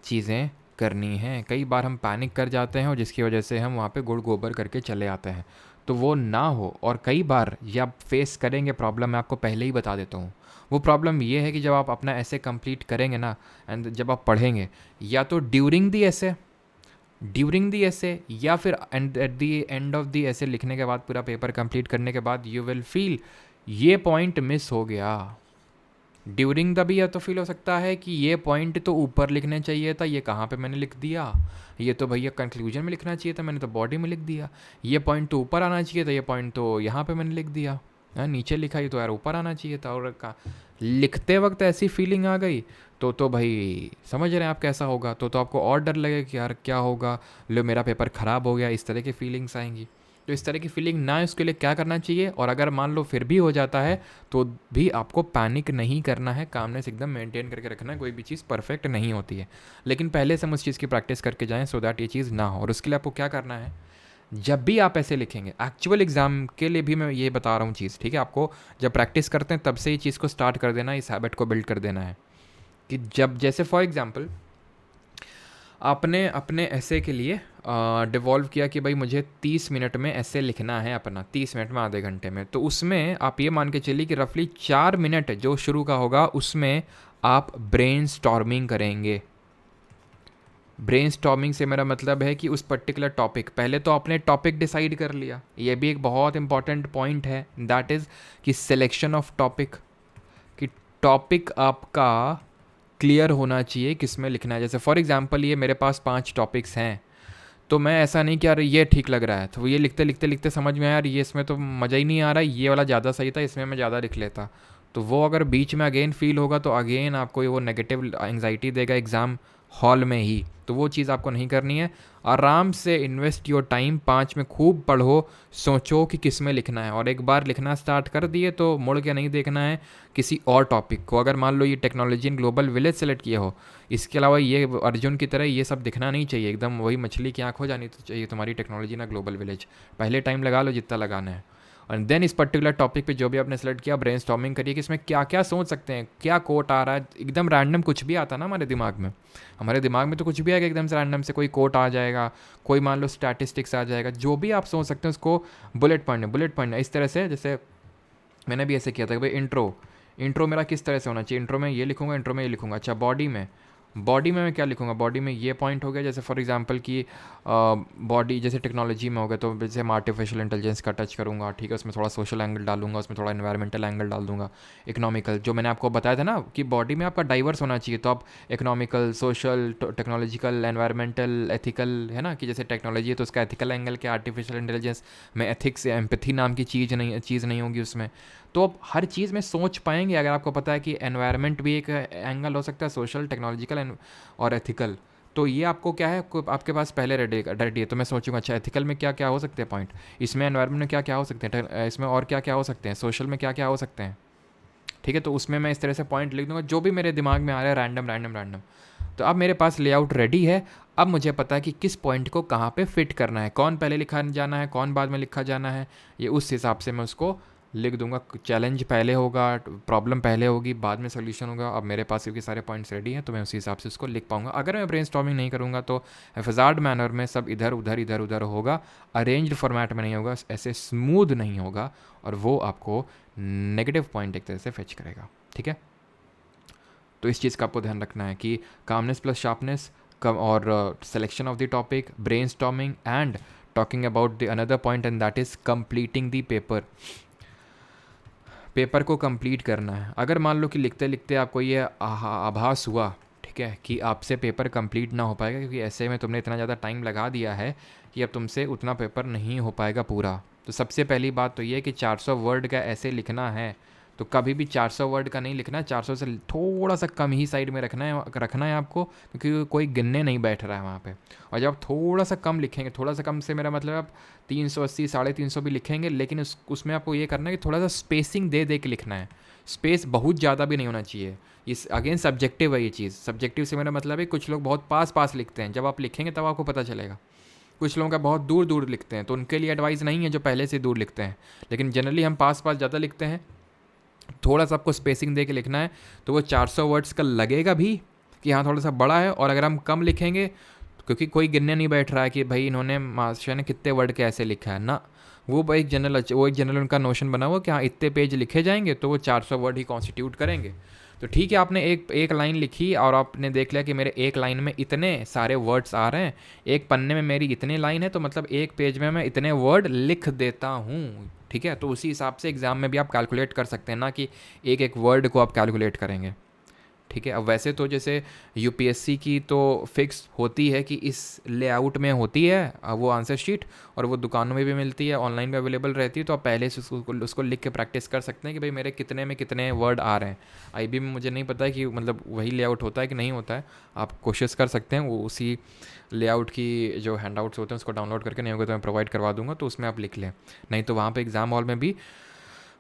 चीज़ें करनी हैं। कई बार हम पैनिक कर जाते हैं और जिसकी वजह से हम वहाँ पे गुड़ गोबर करके चले आते हैं, तो वो ना हो। और कई बार ये आप फेस करेंगे प्रॉब्लम, मैं आपको पहले ही बता देता हूँ। वो प्रॉब्लम ये है कि जब आप अपना ऐसे कंप्लीट करेंगे ना, एंड जब आप पढ़ेंगे, या तो ड्यूरिंग दी ऐसे या फिर at the end of the ऐसे लिखने के बाद, पूरा पेपर कंप्लीट करने के बाद, यू विल फील ये पॉइंट मिस हो गया, ड्यूरिंग द भी या तो फील हो सकता है कि ये पॉइंट तो ऊपर लिखना चाहिए था, ये कहाँ पे मैंने लिख दिया, ये तो भैया कंक्लूजन में लिखना चाहिए था, मैंने तो बॉडी में लिख दिया, ये पॉइंट तो ऊपर आना चाहिए था, ये पॉइंट तो यहाँ पे मैंने लिख दिया, नीचे लिखा ही तो यार ऊपर आना चाहिए था, और लिखते वक्त ऐसी फीलिंग आ गई तो भाई समझ रहे हैं आप कैसा होगा, तो आपको और डर लगेगा कि यार क्या होगा, लो मेरा पेपर ख़राब हो गया, इस तरह की फीलिंग्स आएंगी। तो इस तरह की फीलिंग ना, उसके लिए क्या करना चाहिए, और अगर मान लो फिर भी हो जाता है तो भी आपको पैनिक नहीं करना है, कामनेस एकदम मेंटेन करके रखना है। कोई भी चीज़ परफेक्ट नहीं होती है, लेकिन पहले से हम उस चीज़ की प्रैक्टिस करके जाएं सो दैट ये चीज़ ना हो। और उसके लिए आपको क्या करना है, जब भी आप ऐसे लिखेंगे, एक्चुअल एग्ज़ाम के लिए भी मैं ये बता रहा हूँ चीज़, ठीक है, आपको जब प्रैक्टिस करते हैं तब से ये चीज़ को स्टार्ट कर देना, इस हैबिट को बिल्ड कर देना है कि जब जैसे फॉर एग्ज़ाम्पल आपने अपने ऐसे के लिए डिवॉल्व किया कि भाई मुझे 30 मिनट में ऐसे लिखना है अपना, 30 मिनट में, आधे घंटे में, तो उसमें आप ये मान के चलिए कि रफली 4 मिनट जो शुरू का होगा उसमें आप ब्रेन स्टॉर्मिंग करेंगे। ब्रेन स्टॉर्मिंग से मेरा मतलब है कि उस पर्टिकुलर टॉपिक, पहले तो आपने टॉपिक डिसाइड कर लिया, ये भी एक बहुत इंपॉर्टेंट पॉइंट है, दैट इज़ कि सिलेक्शन ऑफ टॉपिक, कि टॉपिक आपका क्लियर होना चाहिए किस में लिखना है। जैसे फॉर एग्जांपल ये मेरे पास 5 टॉपिक्स हैं, तो मैं ऐसा नहीं कि यार ये ठीक लग रहा है, तो ये लिखते लिखते लिखते समझ में आया यार ये इसमें तो मज़ा ही नहीं आ रहा है, ये वाला ज़्यादा सही था, इसमें मैं ज़्यादा लिख लेता, तो वो अगर बीच में अगेन फील होगा तो अगेन आपको वो नेगेटिव एंग्जाइटी देगा एग्ज़ाम हॉल में ही, तो वो चीज़ आपको नहीं करनी है। आराम से इन्वेस्ट योर टाइम, 5 में खूब पढ़ो, सोचो कि किस में लिखना है, और एक बार लिखना स्टार्ट कर दिए तो मुड़ के नहीं देखना है किसी और टॉपिक को। अगर मान लो ये technology in global village select किया हो, इसके अलावा ये अर्जुन की तरह ये सब दिखना नहीं चाहिए, एकदम वही मछली की आँख हो जानी तो चाहिए तुम्हारी टेक्नोलॉजी ना ग्लोबल विलेज। पहले टाइम लगा लो जितना लगाना है, एंड देन इस पर्टिकुलर टॉपिक पे जो भी आपने सेलेक्ट किया ब्रेनस्टॉर्मिंग करिए कि इसमें क्या क्या सोच सकते हैं, क्या कोट आ रहा है, एकदम रैंडम कुछ भी आता ना हमारे दिमाग में, हमारे दिमाग में तो कुछ भी आएगा एकदम से रैंडम से, कोई कोट आ जाएगा, कोई मान लो स्टैटिस्टिक्स आ जाएगा, जो भी आप सोच सकते हैं उसको बुलेट पॉइंट इस तरह से। जैसे मैंने भी ऐसे किया था कि भाई इंट्रो मेरा किस तरह से होना चाहिए, इंट्रो में ये लिखूंगा, इंट्रो में ये लिखूंगा। अच्छा बॉडी में मैं क्या लिखूंगा, बॉडी में ये पॉइंट हो गया, जैसे फॉर एग्जांपल कि बॉडी जैसे टेक्नोलॉजी में हो गया तो जैसे मैं आर्टिफिशियल इंटेलिजेंस का टच करूंगा, ठीक है, उसमें थोड़ा सोशल एंगल डालूंगा, उसमें थोड़ा एनवायरमेंटल एंगल डाल दूंगा, इकोनॉमिकल, जो मैंने आपको बताया था ना कि बॉडी में आपका डाइवर्स होना चाहिए, तो आप economical, social, technological, environmental, ethical, है ना, कि जैसे टेक्नोलॉजी है तो उसका एथिकल एंगल क्या, आर्टिफिशियल इंटेलिजेंस में एथिक्स या एम्पैथी नाम की चीज़ नहीं होगी उसमें। तो आप हर चीज़ में सोच पाएंगे अगर आपको पता है कि एनवायरनमेंट भी एक एंगल हो सकता है, सोशल, टेक्नोलॉजिकल और एथिकल, तो ये आपको क्या है, आपके पास पहले रेडी है। तो मैं सोचूंगा अच्छा एथिकल में क्या क्या हो सकते हैं पॉइंट, इसमें एनवायरनमेंट में क्या क्या हो सकते हैं, इसमें और क्या क्या हो सकते हैं, सोशल में क्या क्या हो सकते हैं, ठीक है, तो उसमें मैं इस तरह से पॉइंट लिख दूंगा जो भी मेरे दिमाग में आ रहा है, रैंडम। तो अब मेरे पास लेआउट रेडी है, अब मुझे पता है कि किस पॉइंट को कहाँ पे फिट करना है, कौन पहले लिखा जाना है, कौन बाद में लिखा जाना है, ये उस हिसाब से मैं उसको लिख दूंगा। चैलेंज पहले होगा, प्रॉब्लम पहले होगी, बाद में सोल्यूशन होगा। अब मेरे पास क्योंकि सारे पॉइंट्स रेडी हैं तो मैं उसी हिसाब से उसको लिख पाऊंगा। अगर मैं ब्रेनस्टॉर्मिंग नहीं करूंगा तो एफजार्ड मैनर में सब इधर उधर होगा, अरेंज्ड फॉर्मेट में नहीं होगा, ऐसे स्मूथ नहीं होगा, और वो आपको नेगेटिव पॉइंट एक तरह से फेच करेगा, ठीक है। तो इस चीज़ का आपको ध्यान रखना है कि कामनेस प्लस शार्पनेस और selection of the topic, brainstorming and talking about the another point and that is completing the paper को कंप्लीट करना है। अगर मान लो कि लिखते लिखते आपको ये आभास हुआ, ठीक है, कि आपसे पेपर कंप्लीट ना हो पाएगा क्योंकि ऐसे में तुमने इतना ज़्यादा टाइम लगा दिया है कि अब तुमसे उतना पेपर नहीं हो पाएगा पूरा, तो सबसे पहली बात तो ये कि 400 वर्ड का ऐसे लिखना है तो कभी भी 400 वर्ड का नहीं लिखना है, 400 से थोड़ा सा कम ही साइड में रखना है आपको, क्योंकि कोई गिनने नहीं बैठ रहा है वहाँ पे। और जब आप थोड़ा सा कम लिखेंगे, थोड़ा सा कम से मेरा मतलब आप 380 350 भी लिखेंगे, लेकिन उसमें आपको ये करना है कि थोड़ा सा स्पेसिंग दे के लिखना है, स्पेस बहुत ज़्यादा भी नहीं होना चाहिए। इस अगेन सब्जेक्टिव है ये चीज़, सब्जेक्टिव से मेरा मतलब है कुछ लोग बहुत पास लिखते हैं, जब आप लिखेंगे तब आपको पता चलेगा। कुछ लोगों का बहुत दूर लिखते हैं, तो उनके लिए एडवाइस नहीं है जो पहले से दूर लिखते हैं, लेकिन जनरली हम पास ज़्यादा लिखते हैं, थोड़ा सा आपको स्पेसिंग दे के लिखना है, तो वो 400 वर्ड्स का लगेगा भी कि हाँ थोड़ा सा बड़ा है। और अगर हम कम लिखेंगे, क्योंकि कोई गिनने नहीं बैठ रहा है कि भाई इन्होंने मास्टर ने कितने वर्ड के ऐसे लिखा है ना, वो एक जनरल उनका नोशन बना हुआ कि हाँ इतने पेज लिखे जाएंगे तो वो 400 वर्ड ही कॉन्स्टिट्यूट करेंगे। तो ठीक है, आपने एक एक लाइन लिखी और आपने देख लिया कि मेरे एक लाइन में इतने सारे वर्ड्स आ रहे हैं, एक पन्ने में मेरी इतनी लाइन है, तो मतलब एक पेज में मैं इतने वर्ड लिख देता हूँ। ठीक है, तो उसी हिसाब से एग्ज़ाम में भी आप कैलकुलेट कर सकते हैं, ना कि एक एक वर्ड को आप कैलकुलेट करेंगे। ठीक है, अब वैसे तो जैसे यूपीएससी की तो फिक्स होती है कि इस लेआउट में होती है वो आंसर शीट, और वो दुकानों में भी मिलती है, ऑनलाइन भी अवेलेबल रहती है, तो आप पहले से उसको लिख के प्रैक्टिस कर सकते हैं कि भाई मेरे कितने में कितने वर्ड आ रहे हैं। आईबी में मुझे नहीं पता है कि मतलब वही लेआउट होता है कि नहीं होता है, आप कोशिश कर सकते हैं, वो उसी लेआउट की जो हैंड आउट्स होते हैं उसको डाउनलोड करके, नहीं होगा तो मैं प्रोवाइड करवा दूंगा, तो उसमें आप लिख लें। नहीं तो वहाँ पर एग्ज़ाम हॉल में भी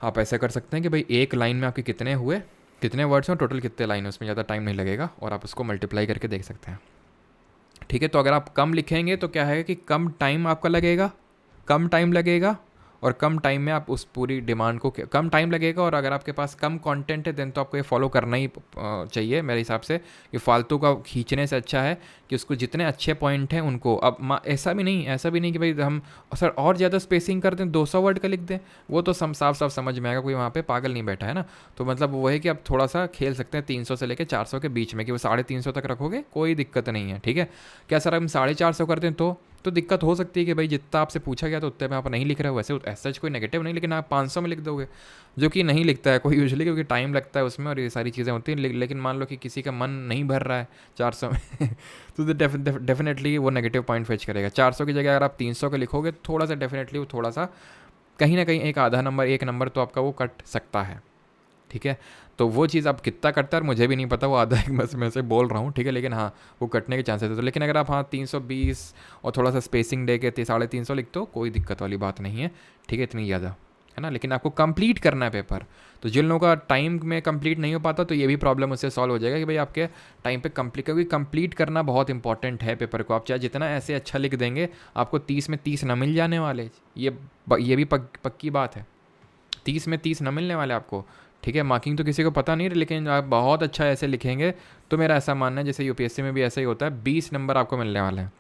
आप ऐसा कर सकते हैं कि भाई एक लाइन में आपके कितने हुए, कितने वर्ड्स हैं, टोटल कितने लाइन है, उसमें ज़्यादा टाइम नहीं लगेगा, और आप उसको मल्टीप्लाई करके देख सकते हैं। ठीक है, तो अगर आप कम लिखेंगे तो क्या है कि कम टाइम आपका लगेगा, कम टाइम लगेगा, और कम टाइम में आप उस पूरी डिमांड को, कम टाइम लगेगा, और अगर आपके पास कम कंटेंट है देन तो आपको ये फॉलो करना ही चाहिए मेरे हिसाब से, कि फालतू का खींचने से अच्छा है कि उसको जितने अच्छे पॉइंट हैं उनको, अब ऐसा भी नहीं कि भाई हम सर और ज़्यादा स्पेसिंग कर दें, 200 वर्ड का लिख दें, वो तो साफ साफ समझ में आएगा, कोई वहाँ पे पागल नहीं बैठा है ना। तो मतलब वो है कि आप थोड़ा सा खेल सकते हैं 300 से लेकर 400 के बीच में, कि वो 350 तक रखोगे कोई दिक्कत नहीं है। ठीक है, क्या सर हम 450 कर दें तो दिक्कत हो सकती है कि भाई जितना आपसे पूछा गया तो उतने में आप नहीं लिख रहे हो, वैसे ऐसा कोई नेगेटिव नहीं, लेकिन आप 500 में लिख दोगे, जो कि नहीं लिखता है कोई यूजुअली, क्योंकि टाइम लगता है उसमें और ये सारी चीज़ें होती हैं। लेकिन मान लो कि किसी का मन नहीं भर रहा है 400 में तो डेफिनेटली वो नेगेटिव पॉइंट फेच करेगा। 400 की जगह अगर आप 300 के लिखोगे, थोड़ा सा डेफिनेटली वो थोड़ा सा कहीं ना कहीं एक आधा नंबर, एक नंबर तो आपका वो कट सकता है। ठीक है, तो वो चीज़ आप कितना कटता है मुझे भी नहीं पता, वो आधा एक बस मैं से बोल रहा हूँ। ठीक है, लेकिन हाँ वो कटने के चांसेस है। तो लेकिन अगर आप 320 और थोड़ा सा स्पेसिंग दे के 350 लिख दो, कोई दिक्कत वाली बात नहीं है। ठीक है, इतनी ज़्यादा है ना, लेकिन आपको कंप्लीट करना है पेपर। तो जिन लोगों का टाइम में कंप्लीट नहीं हो पाता, तो ये भी प्रॉब्लम उससे सॉल्व हो जाएगा कि भाई आपके टाइम पे कंप्लीट, क्योंकि कंप्लीट करना बहुत इंपॉर्टेंट है पेपर को। आप चाहे जितना ऐसे अच्छा लिख देंगे, आपको 30 में 30 न मिल जाने वाले, ये भी पक्की बात है, 30 में 30 न मिलने वाले आपको। ठीक है, मार्किंग तो किसी को पता नहीं, लेकिन आप बहुत अच्छा ऐसे लिखेंगे तो मेरा ऐसा मानना है, जैसे यूपीएससी में भी ऐसा ही होता है, 20 नंबर आपको मिलने वाले हैं।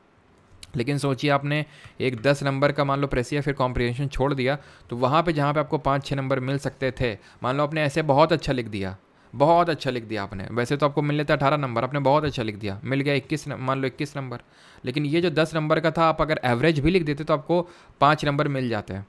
लेकिन सोचिए आपने एक 10 नंबर का मान लो प्रेस या फिर कॉम्प्रिहेंशन छोड़ दिया, तो वहाँ पे जहाँ पे आपको 5-6 नंबर मिल सकते थे, मान लो आपने ऐसे बहुत अच्छा लिख दिया, बहुत अच्छा लिख दिया आपने, वैसे तो आपको मिल लेता 18 नंबर, आपने बहुत अच्छा लिख दिया, मिल गया 21, मान लो 21 नंबर। लेकिन ये जो 10 नंबर का था, आप अगर एवरेज भी लिख देते तो आपको 5 नंबर मिल जाते हैं।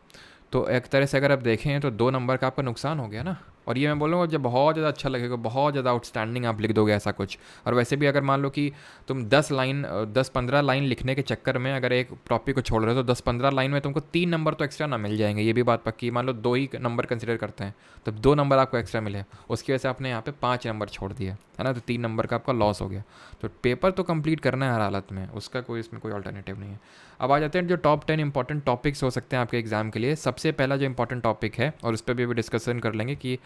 तो एक तरह से अगर आप देखें तो 2 नंबर का आपका नुकसान हो गया ना। और ये मैं बोलूँगा जब बहुत ज़्यादा अच्छा लगेगा, बहुत ज़्यादा आउटस्टैंडिंग आप लिख दोगे ऐसा कुछ। और वैसे भी अगर मान लो कि तुम 10-15 लाइन लिखने के चक्कर में अगर एक टॉपिक को छोड़ रहे हो, तो 10-15 लाइन में तुमको 3 नंबर तो एक्स्ट्रा ना मिल जाएंगे, ये भी बात पक्की। मान लो 2 ही नंबर कंसिडर करते हैं, तो 2 नंबर आपको एक्स्ट्रा मिले, उसकी वजह से आपने यहाँ पे 5 नंबर छोड़ दिए, है ना, तो 3 नंबर का आपका लॉस हो गया। तो पेपर तो कंप्लीट करना है हर हालत में, उसका कोई इसमें कोई अल्टरनेटिव नहीं है। अब आ जाते हैं जो टॉप 10 इंपॉर्टेंट टॉपिक्स हो सकते हैं आपके एग्जाम के लिए। सबसे पहला जो इंपॉर्टेंट टॉपिक है, और उस पर भी अभी डिस्कशन कर लेंगे कि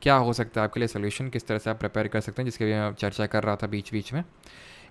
क्या हो सकता है आपके लिए सोल्यूशन, किस तरह से आप प्रिपेयर कर सकते हैं, जिसके लिए मैं चर्चा कर रहा था बीच बीच में।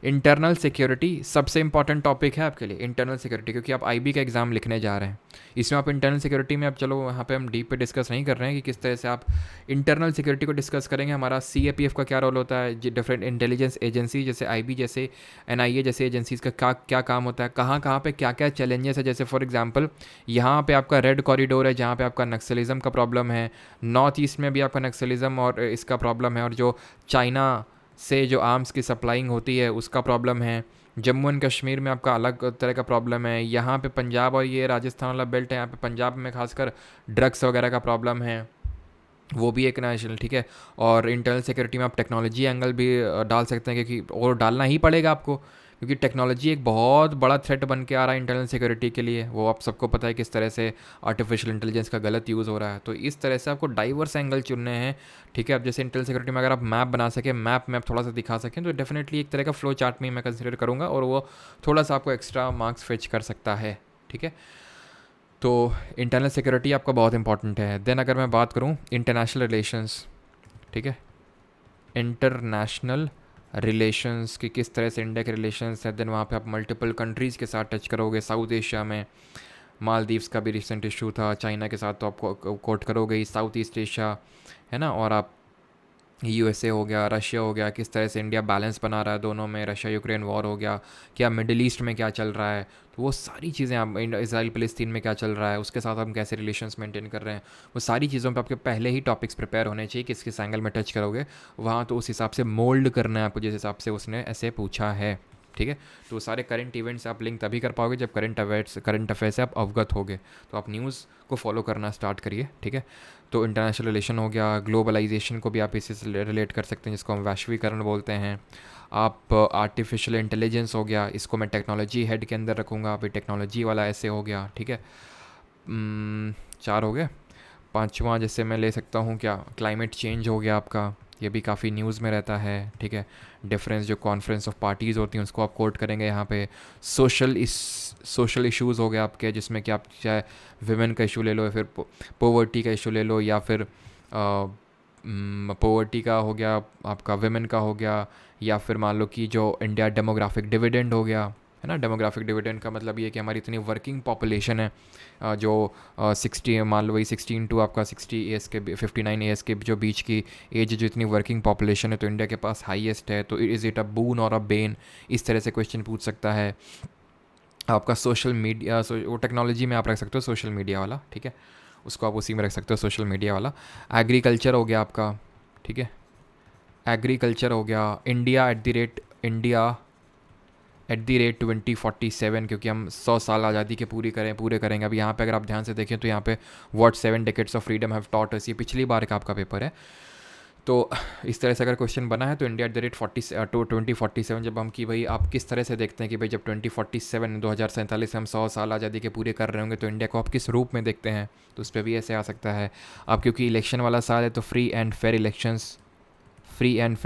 इंटरनल सिक्योरिटी सबसे इंपॉर्टेंट टॉपिक है आपके लिए, इंटरनल सिक्योरिटी, क्योंकि आप आईबी का एग्ज़ाम लिखने जा रहे हैं। इसमें आप इंटरनल सिक्योरिटी में, अब चलो वहाँ पे हम डीप पे डिस्कस नहीं कर रहे हैं कि किस तरह से आप इंटरनल सिक्योरिटी को डिस्कस करेंगे। हमारा सीएपीएफ का क्या रोल होता है, डिफरेंट इंटेलिजेंस एजेंसी जैसे आईबी जैसे एनआईए जैसे एजेंसीज़ का क्या काम होता है, कहाँ कहाँ पे क्या क्या चैलेंजेस है। जैसे फॉर एग्जांपल यहाँ पे आपका रेड कॉरिडोर है, जहाँ पे आपका नक्सलिज्म का प्रॉब्लम है, नॉर्थ ईस्ट में भी आपका नक्सलिज्म और इसका प्रॉब्लम है, और जो चाइना से जो आर्म्स की सप्लाइंग होती है उसका प्रॉब्लम है। जम्मू एंड कश्मीर में आपका अलग तरह का प्रॉब्लम है। यहाँ पे पंजाब और ये राजस्थान वाला बेल्ट है, यहाँ पे पंजाब में खासकर ड्रग्स वगैरह का प्रॉब्लम है, वो भी एक नेशनल। ठीक है, और इंटरनल सिक्योरिटी में आप टेक्नोलॉजी एंगल भी डाल सकते हैं, क्योंकि और डालना ही पड़ेगा आपको, क्योंकि टेक्नोलॉजी एक बहुत बड़ा थ्रेट बन के आ रहा है इंटरनल सिक्योरिटी के लिए। वो आप सबको पता है किस तरह से आर्टिफिशियल इंटेलिजेंस का गलत यूज़ हो रहा है। तो इस तरह से आपको डाइवर्स एंगल चुनने हैं। ठीक है, अब जैसे इंटरनल सिक्योरिटी में अगर आप मैप बना सकें, मैप थोड़ा सा दिखा सकें, तो डेफिनेटली एक तरह का फ्लो चार्ट में मैं कंसिडर करूँगा, और वो थोड़ा सा आपको एक्स्ट्रा मार्क्स फेच कर सकता है। ठीक है, तो इंटरनल सिक्योरिटी आपका बहुत इंपॉर्टेंट है। देन अगर मैं बात करूँ इंटरनेशनल रिलेशंस, ठीक है, इंटरनेशनल रिलेशंस की किस तरह से इंडिया के रिलेशंस है, देन वहाँ पे आप मल्टीपल कंट्रीज़ के साथ टच करोगे। साउथ एशिया में मालदीव्स का भी रिसेंट इशू था, चाइना के साथ तो आपको कोट करोगे ही, साउथ ईस्ट एशिया है ना, और आप यूएसए हो गया, रशिया हो गया, किस तरह से इंडिया बैलेंस बना रहा है दोनों में, रशिया यूक्रेन वॉर हो गया, क्या मिडिल ईस्ट में क्या चल रहा है, तो वो सारी चीज़ें आप इसराइल फ़लस्तीन में क्या चल रहा है, उसके साथ हम कैसे रिलेशंस मेंटेन कर रहे हैं, वो सारी चीज़ों पे आपके पहले ही टॉपिक्स प्रिपेयर होने चाहिए कि किस एंगल में टच करोगे वहाँ, तो उस हिसाब से मोल्ड करना है आपको जिस हिसाब से उसने ऐसे पूछा है। ठीक है, तो सारे करंट इवेंट्स आप लिंक तभी कर पाओगे जब करंट अफेयर से आप अवगत होगे, तो आप न्यूज़ को फॉलो करना स्टार्ट करिए। ठीक है, तो इंटरनेशनल रिलेशन हो गया, ग्लोबलाइजेशन को भी आप इसी से रिलेट कर सकते हैं जिसको हम वैश्वीकरण बोलते हैं। आप आर्टिफिशियल इंटेलिजेंस हो गया, इसको मैं टेक्नोलॉजी हेड के अंदर रखूँगा, अभी टेक्नोलॉजी वाला ऐसे हो गया। ठीक है, 4 हो गए। पांचवा जैसे मैं ले सकता हूँ क्या, क्लाइमेट चेंज हो गया आपका, ये भी काफ़ी न्यूज़ में रहता है। ठीक है, डिफरेंस जो कॉन्फ्रेंस ऑफ पार्टीज़ होती हैं उसको आप कोट करेंगे यहाँ पे। सोशल इश्यूज़ हो गए आपके, जिसमें कि आप चाहे विमेन का इशू ले लो या फिर पोवर्टी का इशू ले लो, या फिर पोवर्टी का हो गया, आपका विमेन का हो गया, या फिर मान लो कि जो इंडिया डेमोग्राफिक डिविडेंड हो गया, है ना। डेमोग्राफिक डिविडेंड का मतलब ये कि हमारी इतनी वर्किंग पॉपुलेशन है, जो 60, मान लो वही 16 टू आपका 60 ईयर्स के 59 ईयर्स के जो बीच की एज, जो इतनी वर्किंग पॉपुलेशन है, तो इंडिया के पास हाईएस्ट है, तो इज़ इट अ बून और अ बेन, इस तरह से क्वेश्चन पूछ सकता है। आपका सोशल मीडिया, वो टेक्नोलॉजी में आप रख सकते हो सोशल मीडिया वाला। ठीक है, उसको आप उसी में रख सकते हो सोशल मीडिया वाला। एग्रीकल्चर हो गया आपका। ठीक है, एग्रीकल्चर हो गया, इंडिया एट दी रेट 2047, क्योंकि हम 100 साल आज़ादी के पूरे करेंगे। अब यहाँ पे अगर आप ध्यान से देखें तो यहाँ पे what 7 decades of freedom have taught us, ये पिछली बार का आपका पेपर है। तो इस तरह से अगर क्वेश्चन बना है तो इंडिया एट द रेट 2047, जब हम कि भाई आप किस तरह से देखते हैं कि भाई जब 2047 2047 हम 100 साल आज़ादी के पूरे कर रहे होंगे तो इंडिया को आप किस रूप में देखते हैं, तो उस पर भी ऐसे आ सकता है। अब क्योंकि इलेक्शन वाला साल है तो फ्री एंड फेयर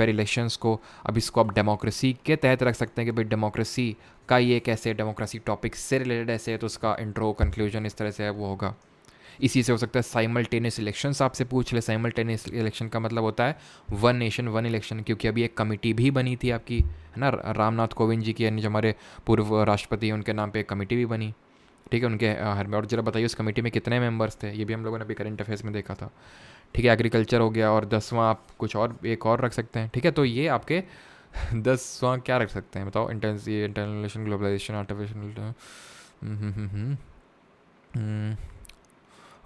इलेक्शंस को, अब इसको आप डेमोक्रेसी के तहत रख सकते हैं कि भाई डेमोक्रेसी का ये कैसे, डेमोक्रेसी टॉपिक से रिलेटेड ऐसे है तो उसका इंट्रो कंक्लूजन इस तरह से है वो होगा। इसी से हो सकता है साइमल्टेनियस इलेक्शंस आपसे पूछ ले। साइमल्टेनियस इलेक्शन का मतलब होता है वन नेशन वन इलेक्शन, क्योंकि अभी एक कमेटी भी बनी थी आपकी, है ना, रामनाथ कोविंद जी की, यानी जो हमारे पूर्व राष्ट्रपति हैं उनके नाम पे एक कमेटी भी बनी। ठीक है, उनके हर में, और जरा बताइए उस कमेटी में कितने मेंबर्स थे, ये भी हम लोगों ने अभी करंट अफेयर्स में देखा था। ठीक है, एग्रीकल्चर हो गया, और 10वां आप कुछ और एक और रख सकते हैं। ठीक है, तो ये आपके 10वां क्या रख सकते हैं बताओ, इंटरनेशनल ग्लोबलाइजेशन, आर्टिफिशियल,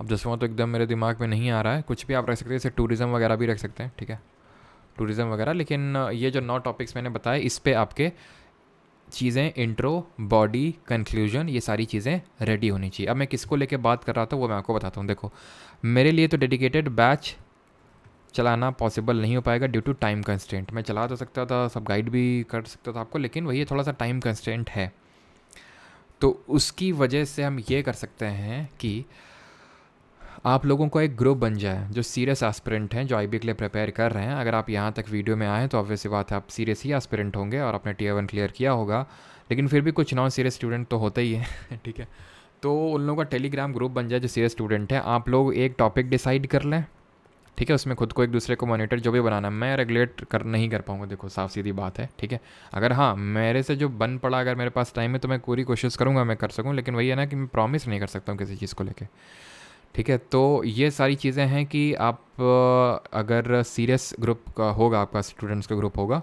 अब 10वां तो एकदम मेरे दिमाग में नहीं आ रहा है, कुछ भी आप रख सकते हैं, जैसे टूरिज़्म वगैरह भी रख सकते हैं। ठीक है, टूरिज़्म वगैरह, लेकिन ये जो 9 टॉपिक्स मैंने बताए इस पे आपके चीज़ें, इंट्रो, बॉडी, कंक्लूजन, ये सारी चीज़ें रेडी होनी चाहिए। अब मैं किसको लेके बात कर रहा था वो मैं आपको बताता हूँ। देखो, मेरे लिए तो डेडिकेटेड बैच चलाना पॉसिबल नहीं हो पाएगा ड्यू टू टाइम कंस्ट्रेंट। मैं चला तो सकता था, सब गाइड भी कर सकता था आपको, लेकिन वही थोड़ा सा टाइम कंस्ट्रेंट है। तो उसकी वजह से हम ये कर सकते हैं कि आप लोगों को एक ग्रुप बन जाए जो सीरियस एस्पिरेंट हैं, जो आईबी के लिए प्रिपेयर कर रहे हैं। अगर आप यहाँ तक वीडियो में आए तो ऑब्वियस बात है आप सीरियस ही एस्पिरेंट होंगे और आपने टीयर 1 क्लियर किया होगा, लेकिन फिर भी कुछ नॉन सीरियस स्टूडेंट तो होते ही हैं। ठीक है, तो उन लोगों का टेलीग्राम ग्रुप बन जाए जो सीरियस स्टूडेंट है। आप लोग एक टॉपिक डिसाइड कर लें, ठीक है, उसमें खुद को एक दूसरे को मॉनिटर जो भी बनाना, मैं रेगुलेट कर नहीं कर पाऊँगा, देखो साफ सीधी बात है। ठीक है, अगर हाँ मेरे से जो बन पड़ा, अगर मेरे पास टाइम है तो मैं पूरी कोशिश करूँगा मैं कर सकूँ, लेकिन वही है ना कि मैं प्रॉमिस नहीं कर सकता हूँ किसी चीज़ को लेके। ठीक है, तो ये सारी चीज़ें हैं कि आप अगर सीरियस ग्रुप का होगा, आपका स्टूडेंट्स का ग्रुप होगा,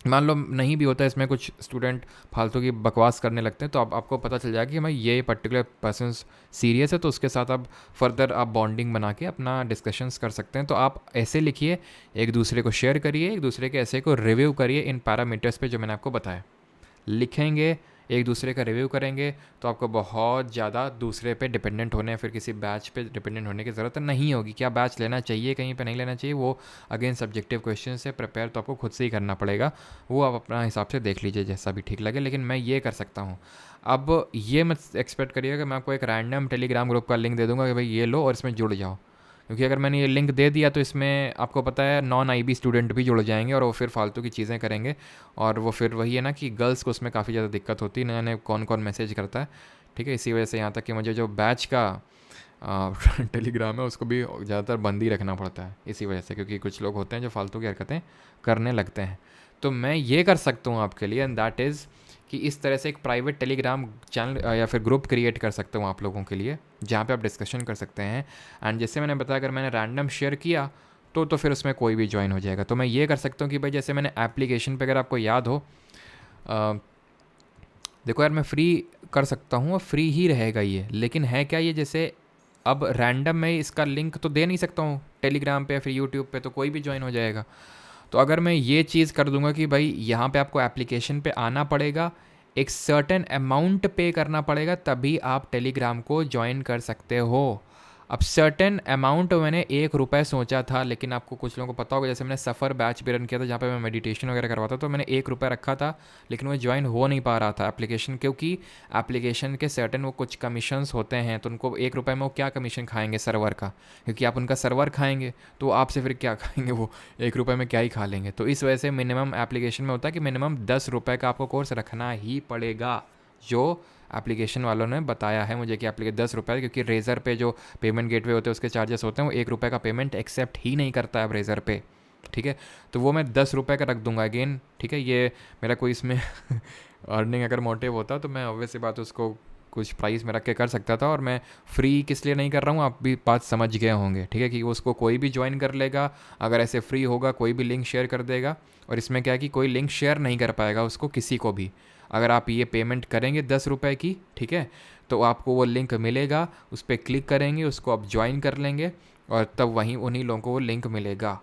मान लो नहीं भी होता है, इसमें कुछ स्टूडेंट फालतू की बकवास करने लगते हैं, तो आपको पता चल जाएगा कि भाई ये पर्टिकुलर पर्सन सीरियस है, तो उसके साथ आप फर्दर आप बॉन्डिंग बना के अपना डिस्कशंस कर सकते हैं। तो आप ऐसे लिखिए, एक दूसरे को शेयर करिए, एक दूसरे के ऐसे को रिव्यू करिए इन पैरामीटर्स पे जो मैंने आपको बताया। लिखेंगे, एक दूसरे का रिव्यू करेंगे, तो आपको बहुत ज़्यादा दूसरे पे डिपेंडेंट होने या फिर किसी बैच पे डिपेंडेंट होने की ज़रूरत नहीं होगी। क्या बैच लेना चाहिए, कहीं पे नहीं लेना चाहिए, वो अगेन सब्जेक्टिव क्वेश्चन से प्रिपेयर तो आपको खुद से ही करना पड़ेगा, वो आप अपना हिसाब से देख लीजिए जैसा भी ठीक लगे, लेकिन मैं ये कर सकता हूँ। अब ये मत एक्सपेक्ट करिएगा कि मैं आपको एक रैंडम टेलीग्राम ग्रुप का लिंक दे दूँगा कि भाई ये लो और इसमें जुड़ जाओ, क्योंकि अगर मैंने ये लिंक दे दिया तो इसमें आपको पता है नॉन आईबी स्टूडेंट भी जुड़ जाएंगे और वो फिर फालतू की चीज़ें करेंगे, और वो फिर वही है ना कि गर्ल्स को उसमें काफ़ी ज़्यादा दिक्कत होती है, नया कौन कौन मैसेज करता है। ठीक है, इसी वजह से यहाँ तक कि मुझे जो बैच का टेलीग्राम है उसको भी ज़्यादातर बंद ही रखना पड़ता है इसी वजह से, क्योंकि कुछ लोग होते हैं जो फालतू की हरकतें करने लगते हैं। तो मैं ये कर सकता हूँ आपके लिए, एंड दैट इज़ कि इस तरह से एक प्राइवेट टेलीग्राम चैनल या फिर ग्रुप क्रिएट कर सकता हूँ आप लोगों के लिए, जहाँ पे आप डिस्कशन कर सकते हैं। एंड जैसे मैंने बताया, अगर मैंने रैंडम शेयर किया तो फिर उसमें कोई भी ज्वाइन हो जाएगा। तो मैं ये कर सकता हूँ कि भाई जैसे मैंने एप्लीकेशन पे, अगर आपको याद हो, देखो यार मैं फ्री कर सकता हूँ और फ्री ही रहेगा ये, लेकिन है क्या ये, जैसे अब रैंडम में इसका लिंक तो दे नहीं सकता हूँ टेलीग्राम पे या फिर यूट्यूब पे, तो कोई भी ज्वाइन हो जाएगा। तो अगर मैं ये चीज़ कर दूंगा कि भाई यहाँ पे आपको एप्लीकेशन पे आना पड़ेगा, एक सर्टेन अमाउंट पे करना पड़ेगा, तभी आप टेलीग्राम को ज्वाइन कर सकते हो। अब सर्टेन अमाउंट मैंने 1 रुपये सोचा था, लेकिन आपको कुछ लोगों को पता होगा, जैसे मैंने सफ़र बैच भी रन किया था जहाँ पे मैं मेडिटेशन वगैरह करवाता, तो मैंने 1 रुपये रखा था, लेकिन वो ज्वाइन हो नहीं पा रहा था एप्लीकेशन, क्योंकि एप्लीकेशन के सर्टेन वो कुछ कमीशंस होते हैं, तो उनको 1 रुपये में वो क्या कमीशन खाएंगे सर्वर का, क्योंकि आप उनका सर्वर खाएंगे तो आपसे फिर क्या खाएंगे, वो 1 रुपये में क्या ही खा लेंगे। तो इस वजह से मिनिमम एप्लीकेशन में होता है कि मिनिमम 10 रुपये का आपको कोर्स रखना ही पड़ेगा, जो एप्लीकेशन वालों ने बताया है मुझे कि एप्लीकेशन 10 रुपये, क्योंकि रेज़र पे जो पेमेंट गेटवे होते हैं उसके चार्जेस होते हैं, वो 1 रुपये का पेमेंट एक्सेप्ट ही नहीं करता है अब रेज़र पे, ठीक है। तो वो मैं 10 रुपये का रख दूंगा अगेन, ठीक है। ये मेरा कोई इसमें अर्निंग अगर मोटिव होता तो मैं ऑब्वियस सी बात उसको कुछ प्राइस में रख के कर सकता था, और मैं फ्री किस लिए नहीं कर रहा हूँ आप भी बात समझ गए होंगे, ठीक है, कि उसको कोई भी ज्वाइन कर लेगा अगर ऐसे फ्री होगा, कोई भी लिंक शेयर कर देगा। और इसमें क्या है कि कोई लिंक शेयर नहीं कर पाएगा उसको किसी को भी। अगर आप ये पेमेंट करेंगे 10 रुपये की, ठीक है, तो आपको वो लिंक मिलेगा, उस पर क्लिक करेंगे, उसको आप ज्वाइन कर लेंगे, और तब वहीं उन्हीं लोगों को वो लिंक मिलेगा।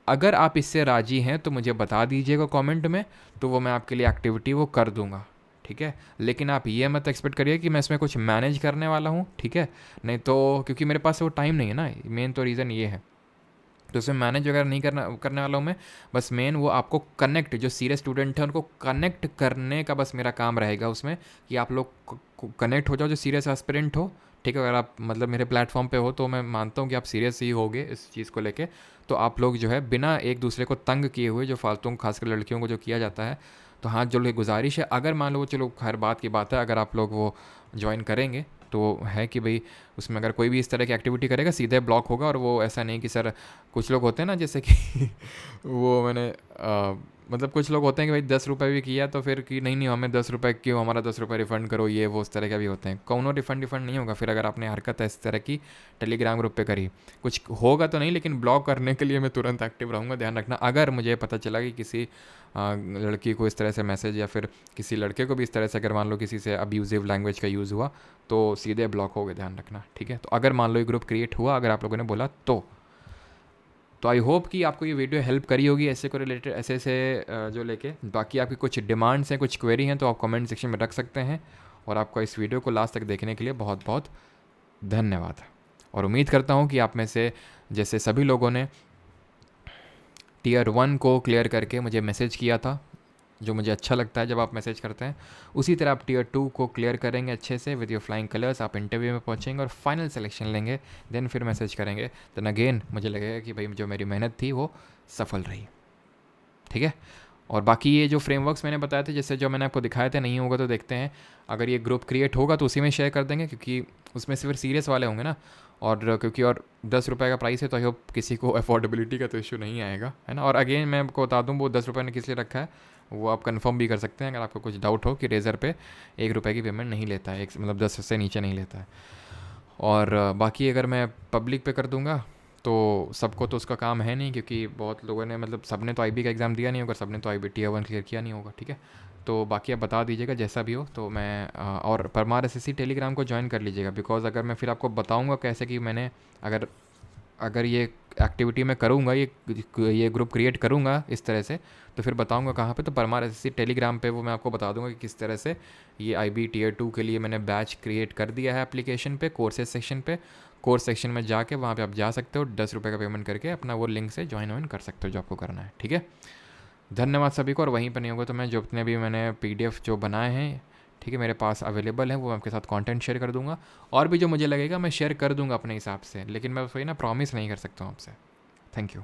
अगर आप इससे राज़ी हैं तो मुझे बता दीजिएगा कमेंट में, तो वो मैं आपके लिए एक्टिविटी वो कर दूंगा, ठीक है। लेकिन आप ये मत एक्सपेक्ट करिए कि मैं इसमें कुछ मैनेज करने वाला हूँ, ठीक है, नहीं तो, क्योंकि मेरे पास वो टाइम नहीं है ना, मेन तो रीज़न ये है। तो उसमें मैनेज वगैरह नहीं करने वाला हूँ मैं, बस मेन वो आपको कनेक्ट, जो सीरियस स्टूडेंट हैं उनको कनेक्ट करने का बस मेरा काम रहेगा उसमें, कि आप लोग कनेक्ट हो जाओ जो सीरियस एस्पिरेंट हो, ठीक है। अगर आप मतलब मेरे प्लेटफॉर्म पे हो तो मैं मानता हूँ कि आप सीरियस ही होगे इस चीज़ को लेके, तो आप लोग जो है बिना एक दूसरे को तंग किए हुए, जो फालतू खासकर लड़कियों को जो किया जाता है, तो हाथ जोड़ के गुजारिश है, अगर मान लो, चलो हर बात की बात है, अगर आप लोग वो ज्वाइन करेंगे तो है कि भाई उसमें अगर कोई भी इस तरह की एक्टिविटी करेगा सीधे ब्लॉक होगा। और वो ऐसा नहीं कि सर, कुछ लोग होते हैं ना जैसे कि वो मैंने मतलब कुछ लोग होते हैं कि भाई 10 रुपये भी किया तो फिर कि नहीं नहीं हमें 10 रुपये क्यों, हमारा 10 रुपये रिफ़ंड करो, ये वो उस तरह के भी होते हैं। कौनों रिफ़ंड नहीं होगा फिर अगर आपने हरकत इस तरह की टेलीग्राम ग्रुप पे करी, कुछ होगा तो नहीं, लेकिन ब्लॉक करने के लिए मैं तुरंत एक्टिव रहूँगा, ध्यान रखना। अगर मुझे पता चला कि किसी लड़की को इस तरह से मैसेज, या फिर किसी लड़के को भी इस तरह से अगर मान लो किसी से अब्यूजिव लैंग्वेज का यूज़ हुआ, तो सीधे ब्लॉक हो गए, ध्यान रखना, ठीक है। तो अगर मान लो ये ग्रुप क्रिएट हुआ, अगर आप लोगों ने बोला तो आई होप कि आपको ये वीडियो हेल्प करी होगी ऐसे को रिलेटेड, ऐसे जो लेके। बाकी आपकी कुछ डिमांड्स हैं, कुछ क्वेरी हैं, तो आप कमेंट सेक्शन में रख सकते हैं। और आपका इस वीडियो को लास्ट तक देखने के लिए बहुत बहुत धन्यवाद। और उम्मीद करता हूँ कि आप में से जैसे सभी लोगों ने Tier 1 को क्लियर करके मुझे मैसेज किया था, जो मुझे अच्छा लगता है जब आप मैसेज करते हैं, उसी तरह आप Tier 2 को क्लियर करेंगे अच्छे से विद योर फ्लाइंग कलर्स। आप इंटरव्यू में पहुंचेंगे और फाइनल सिलेक्शन लेंगे, देन फिर मैसेज करेंगे, देन अगेन मुझे लगेगा कि भाई जो मेरी मेहनत थी वो सफल रही, ठीक है। और बाकी ये जो फ्रेमवर्क्स मैंने बताए थे, जैसे जो मैंने आपको दिखाए थे, नहीं होगा तो देखते हैं, अगर ये ग्रुप क्रिएट होगा तो उसी में शेयर कर देंगे, क्योंकि उसमें सिर्फ सीरियस वाले होंगे ना, और क्योंकि और 10 रुपये का प्राइस है, तो आई होप किसी को अफोर्डेबिलिटी का तो इशू नहीं आएगा, है ना। और अगेन मैं आपको बता दूँ वो 10 रुपये ने किस लिए रखा है, वो आप कंफर्म भी कर सकते हैं अगर आपको कुछ डाउट हो कि रेज़र पे 1 रुपये की पेमेंट नहीं लेता है, मतलब 10 से नीचे नहीं लेता है। और बाकी अगर मैं पब्लिक पे कर दूंगा तो सबको तो उसका काम है नहीं, क्योंकि बहुत लोगों ने, मतलब सब ने तो IB का एग्ज़ाम दिया नहीं होगा, सब ने तो IB Tier 1 क्लियर किया नहीं होगा, ठीक है। तो बाकी आप बता दीजिएगा जैसा भी हो। तो मैं और परमार SSC टेलीग्राम को ज्वाइन कर लीजिएगा, बिकॉज अगर मैं फिर आपको बताऊंगा कैसे कि मैंने अगर ये एक्टिविटी मैं करूँगा, ये ग्रुप क्रिएट करूँगा इस तरह से, तो फिर बताऊँगा कहाँ पे, तो परमार SSC टेलीग्राम पे वो मैं आपको बता दूँगा कि किस तरह से ये IB Tier 2 के लिए मैंने बैच क्रिएट कर दिया है एप्लीकेशन पे, कोर्सेज सेक्शन पे। कोर्स सेक्शन में जाके वहाँ पे आप जा सकते हो, 10 रुपये का पेमेंट करके अपना वो लिंक से ज्वाइन कर सकते हो जो आपको करना है, ठीक है। धन्यवाद सभी को। और वहीं पर नहीं होगा तो मैं जो अपने भी मैंने PDF जो बनाए हैं, ठीक है, मेरे पास अवेलेबल है, वो मैं आपके साथ कंटेंट शेयर कर दूंगा। और भी जो मुझे लगेगा मैं शेयर कर दूंगा अपने हिसाब से, लेकिन मैं वही ना प्रॉमिस नहीं कर सकता हूँ आपसे। Thank you.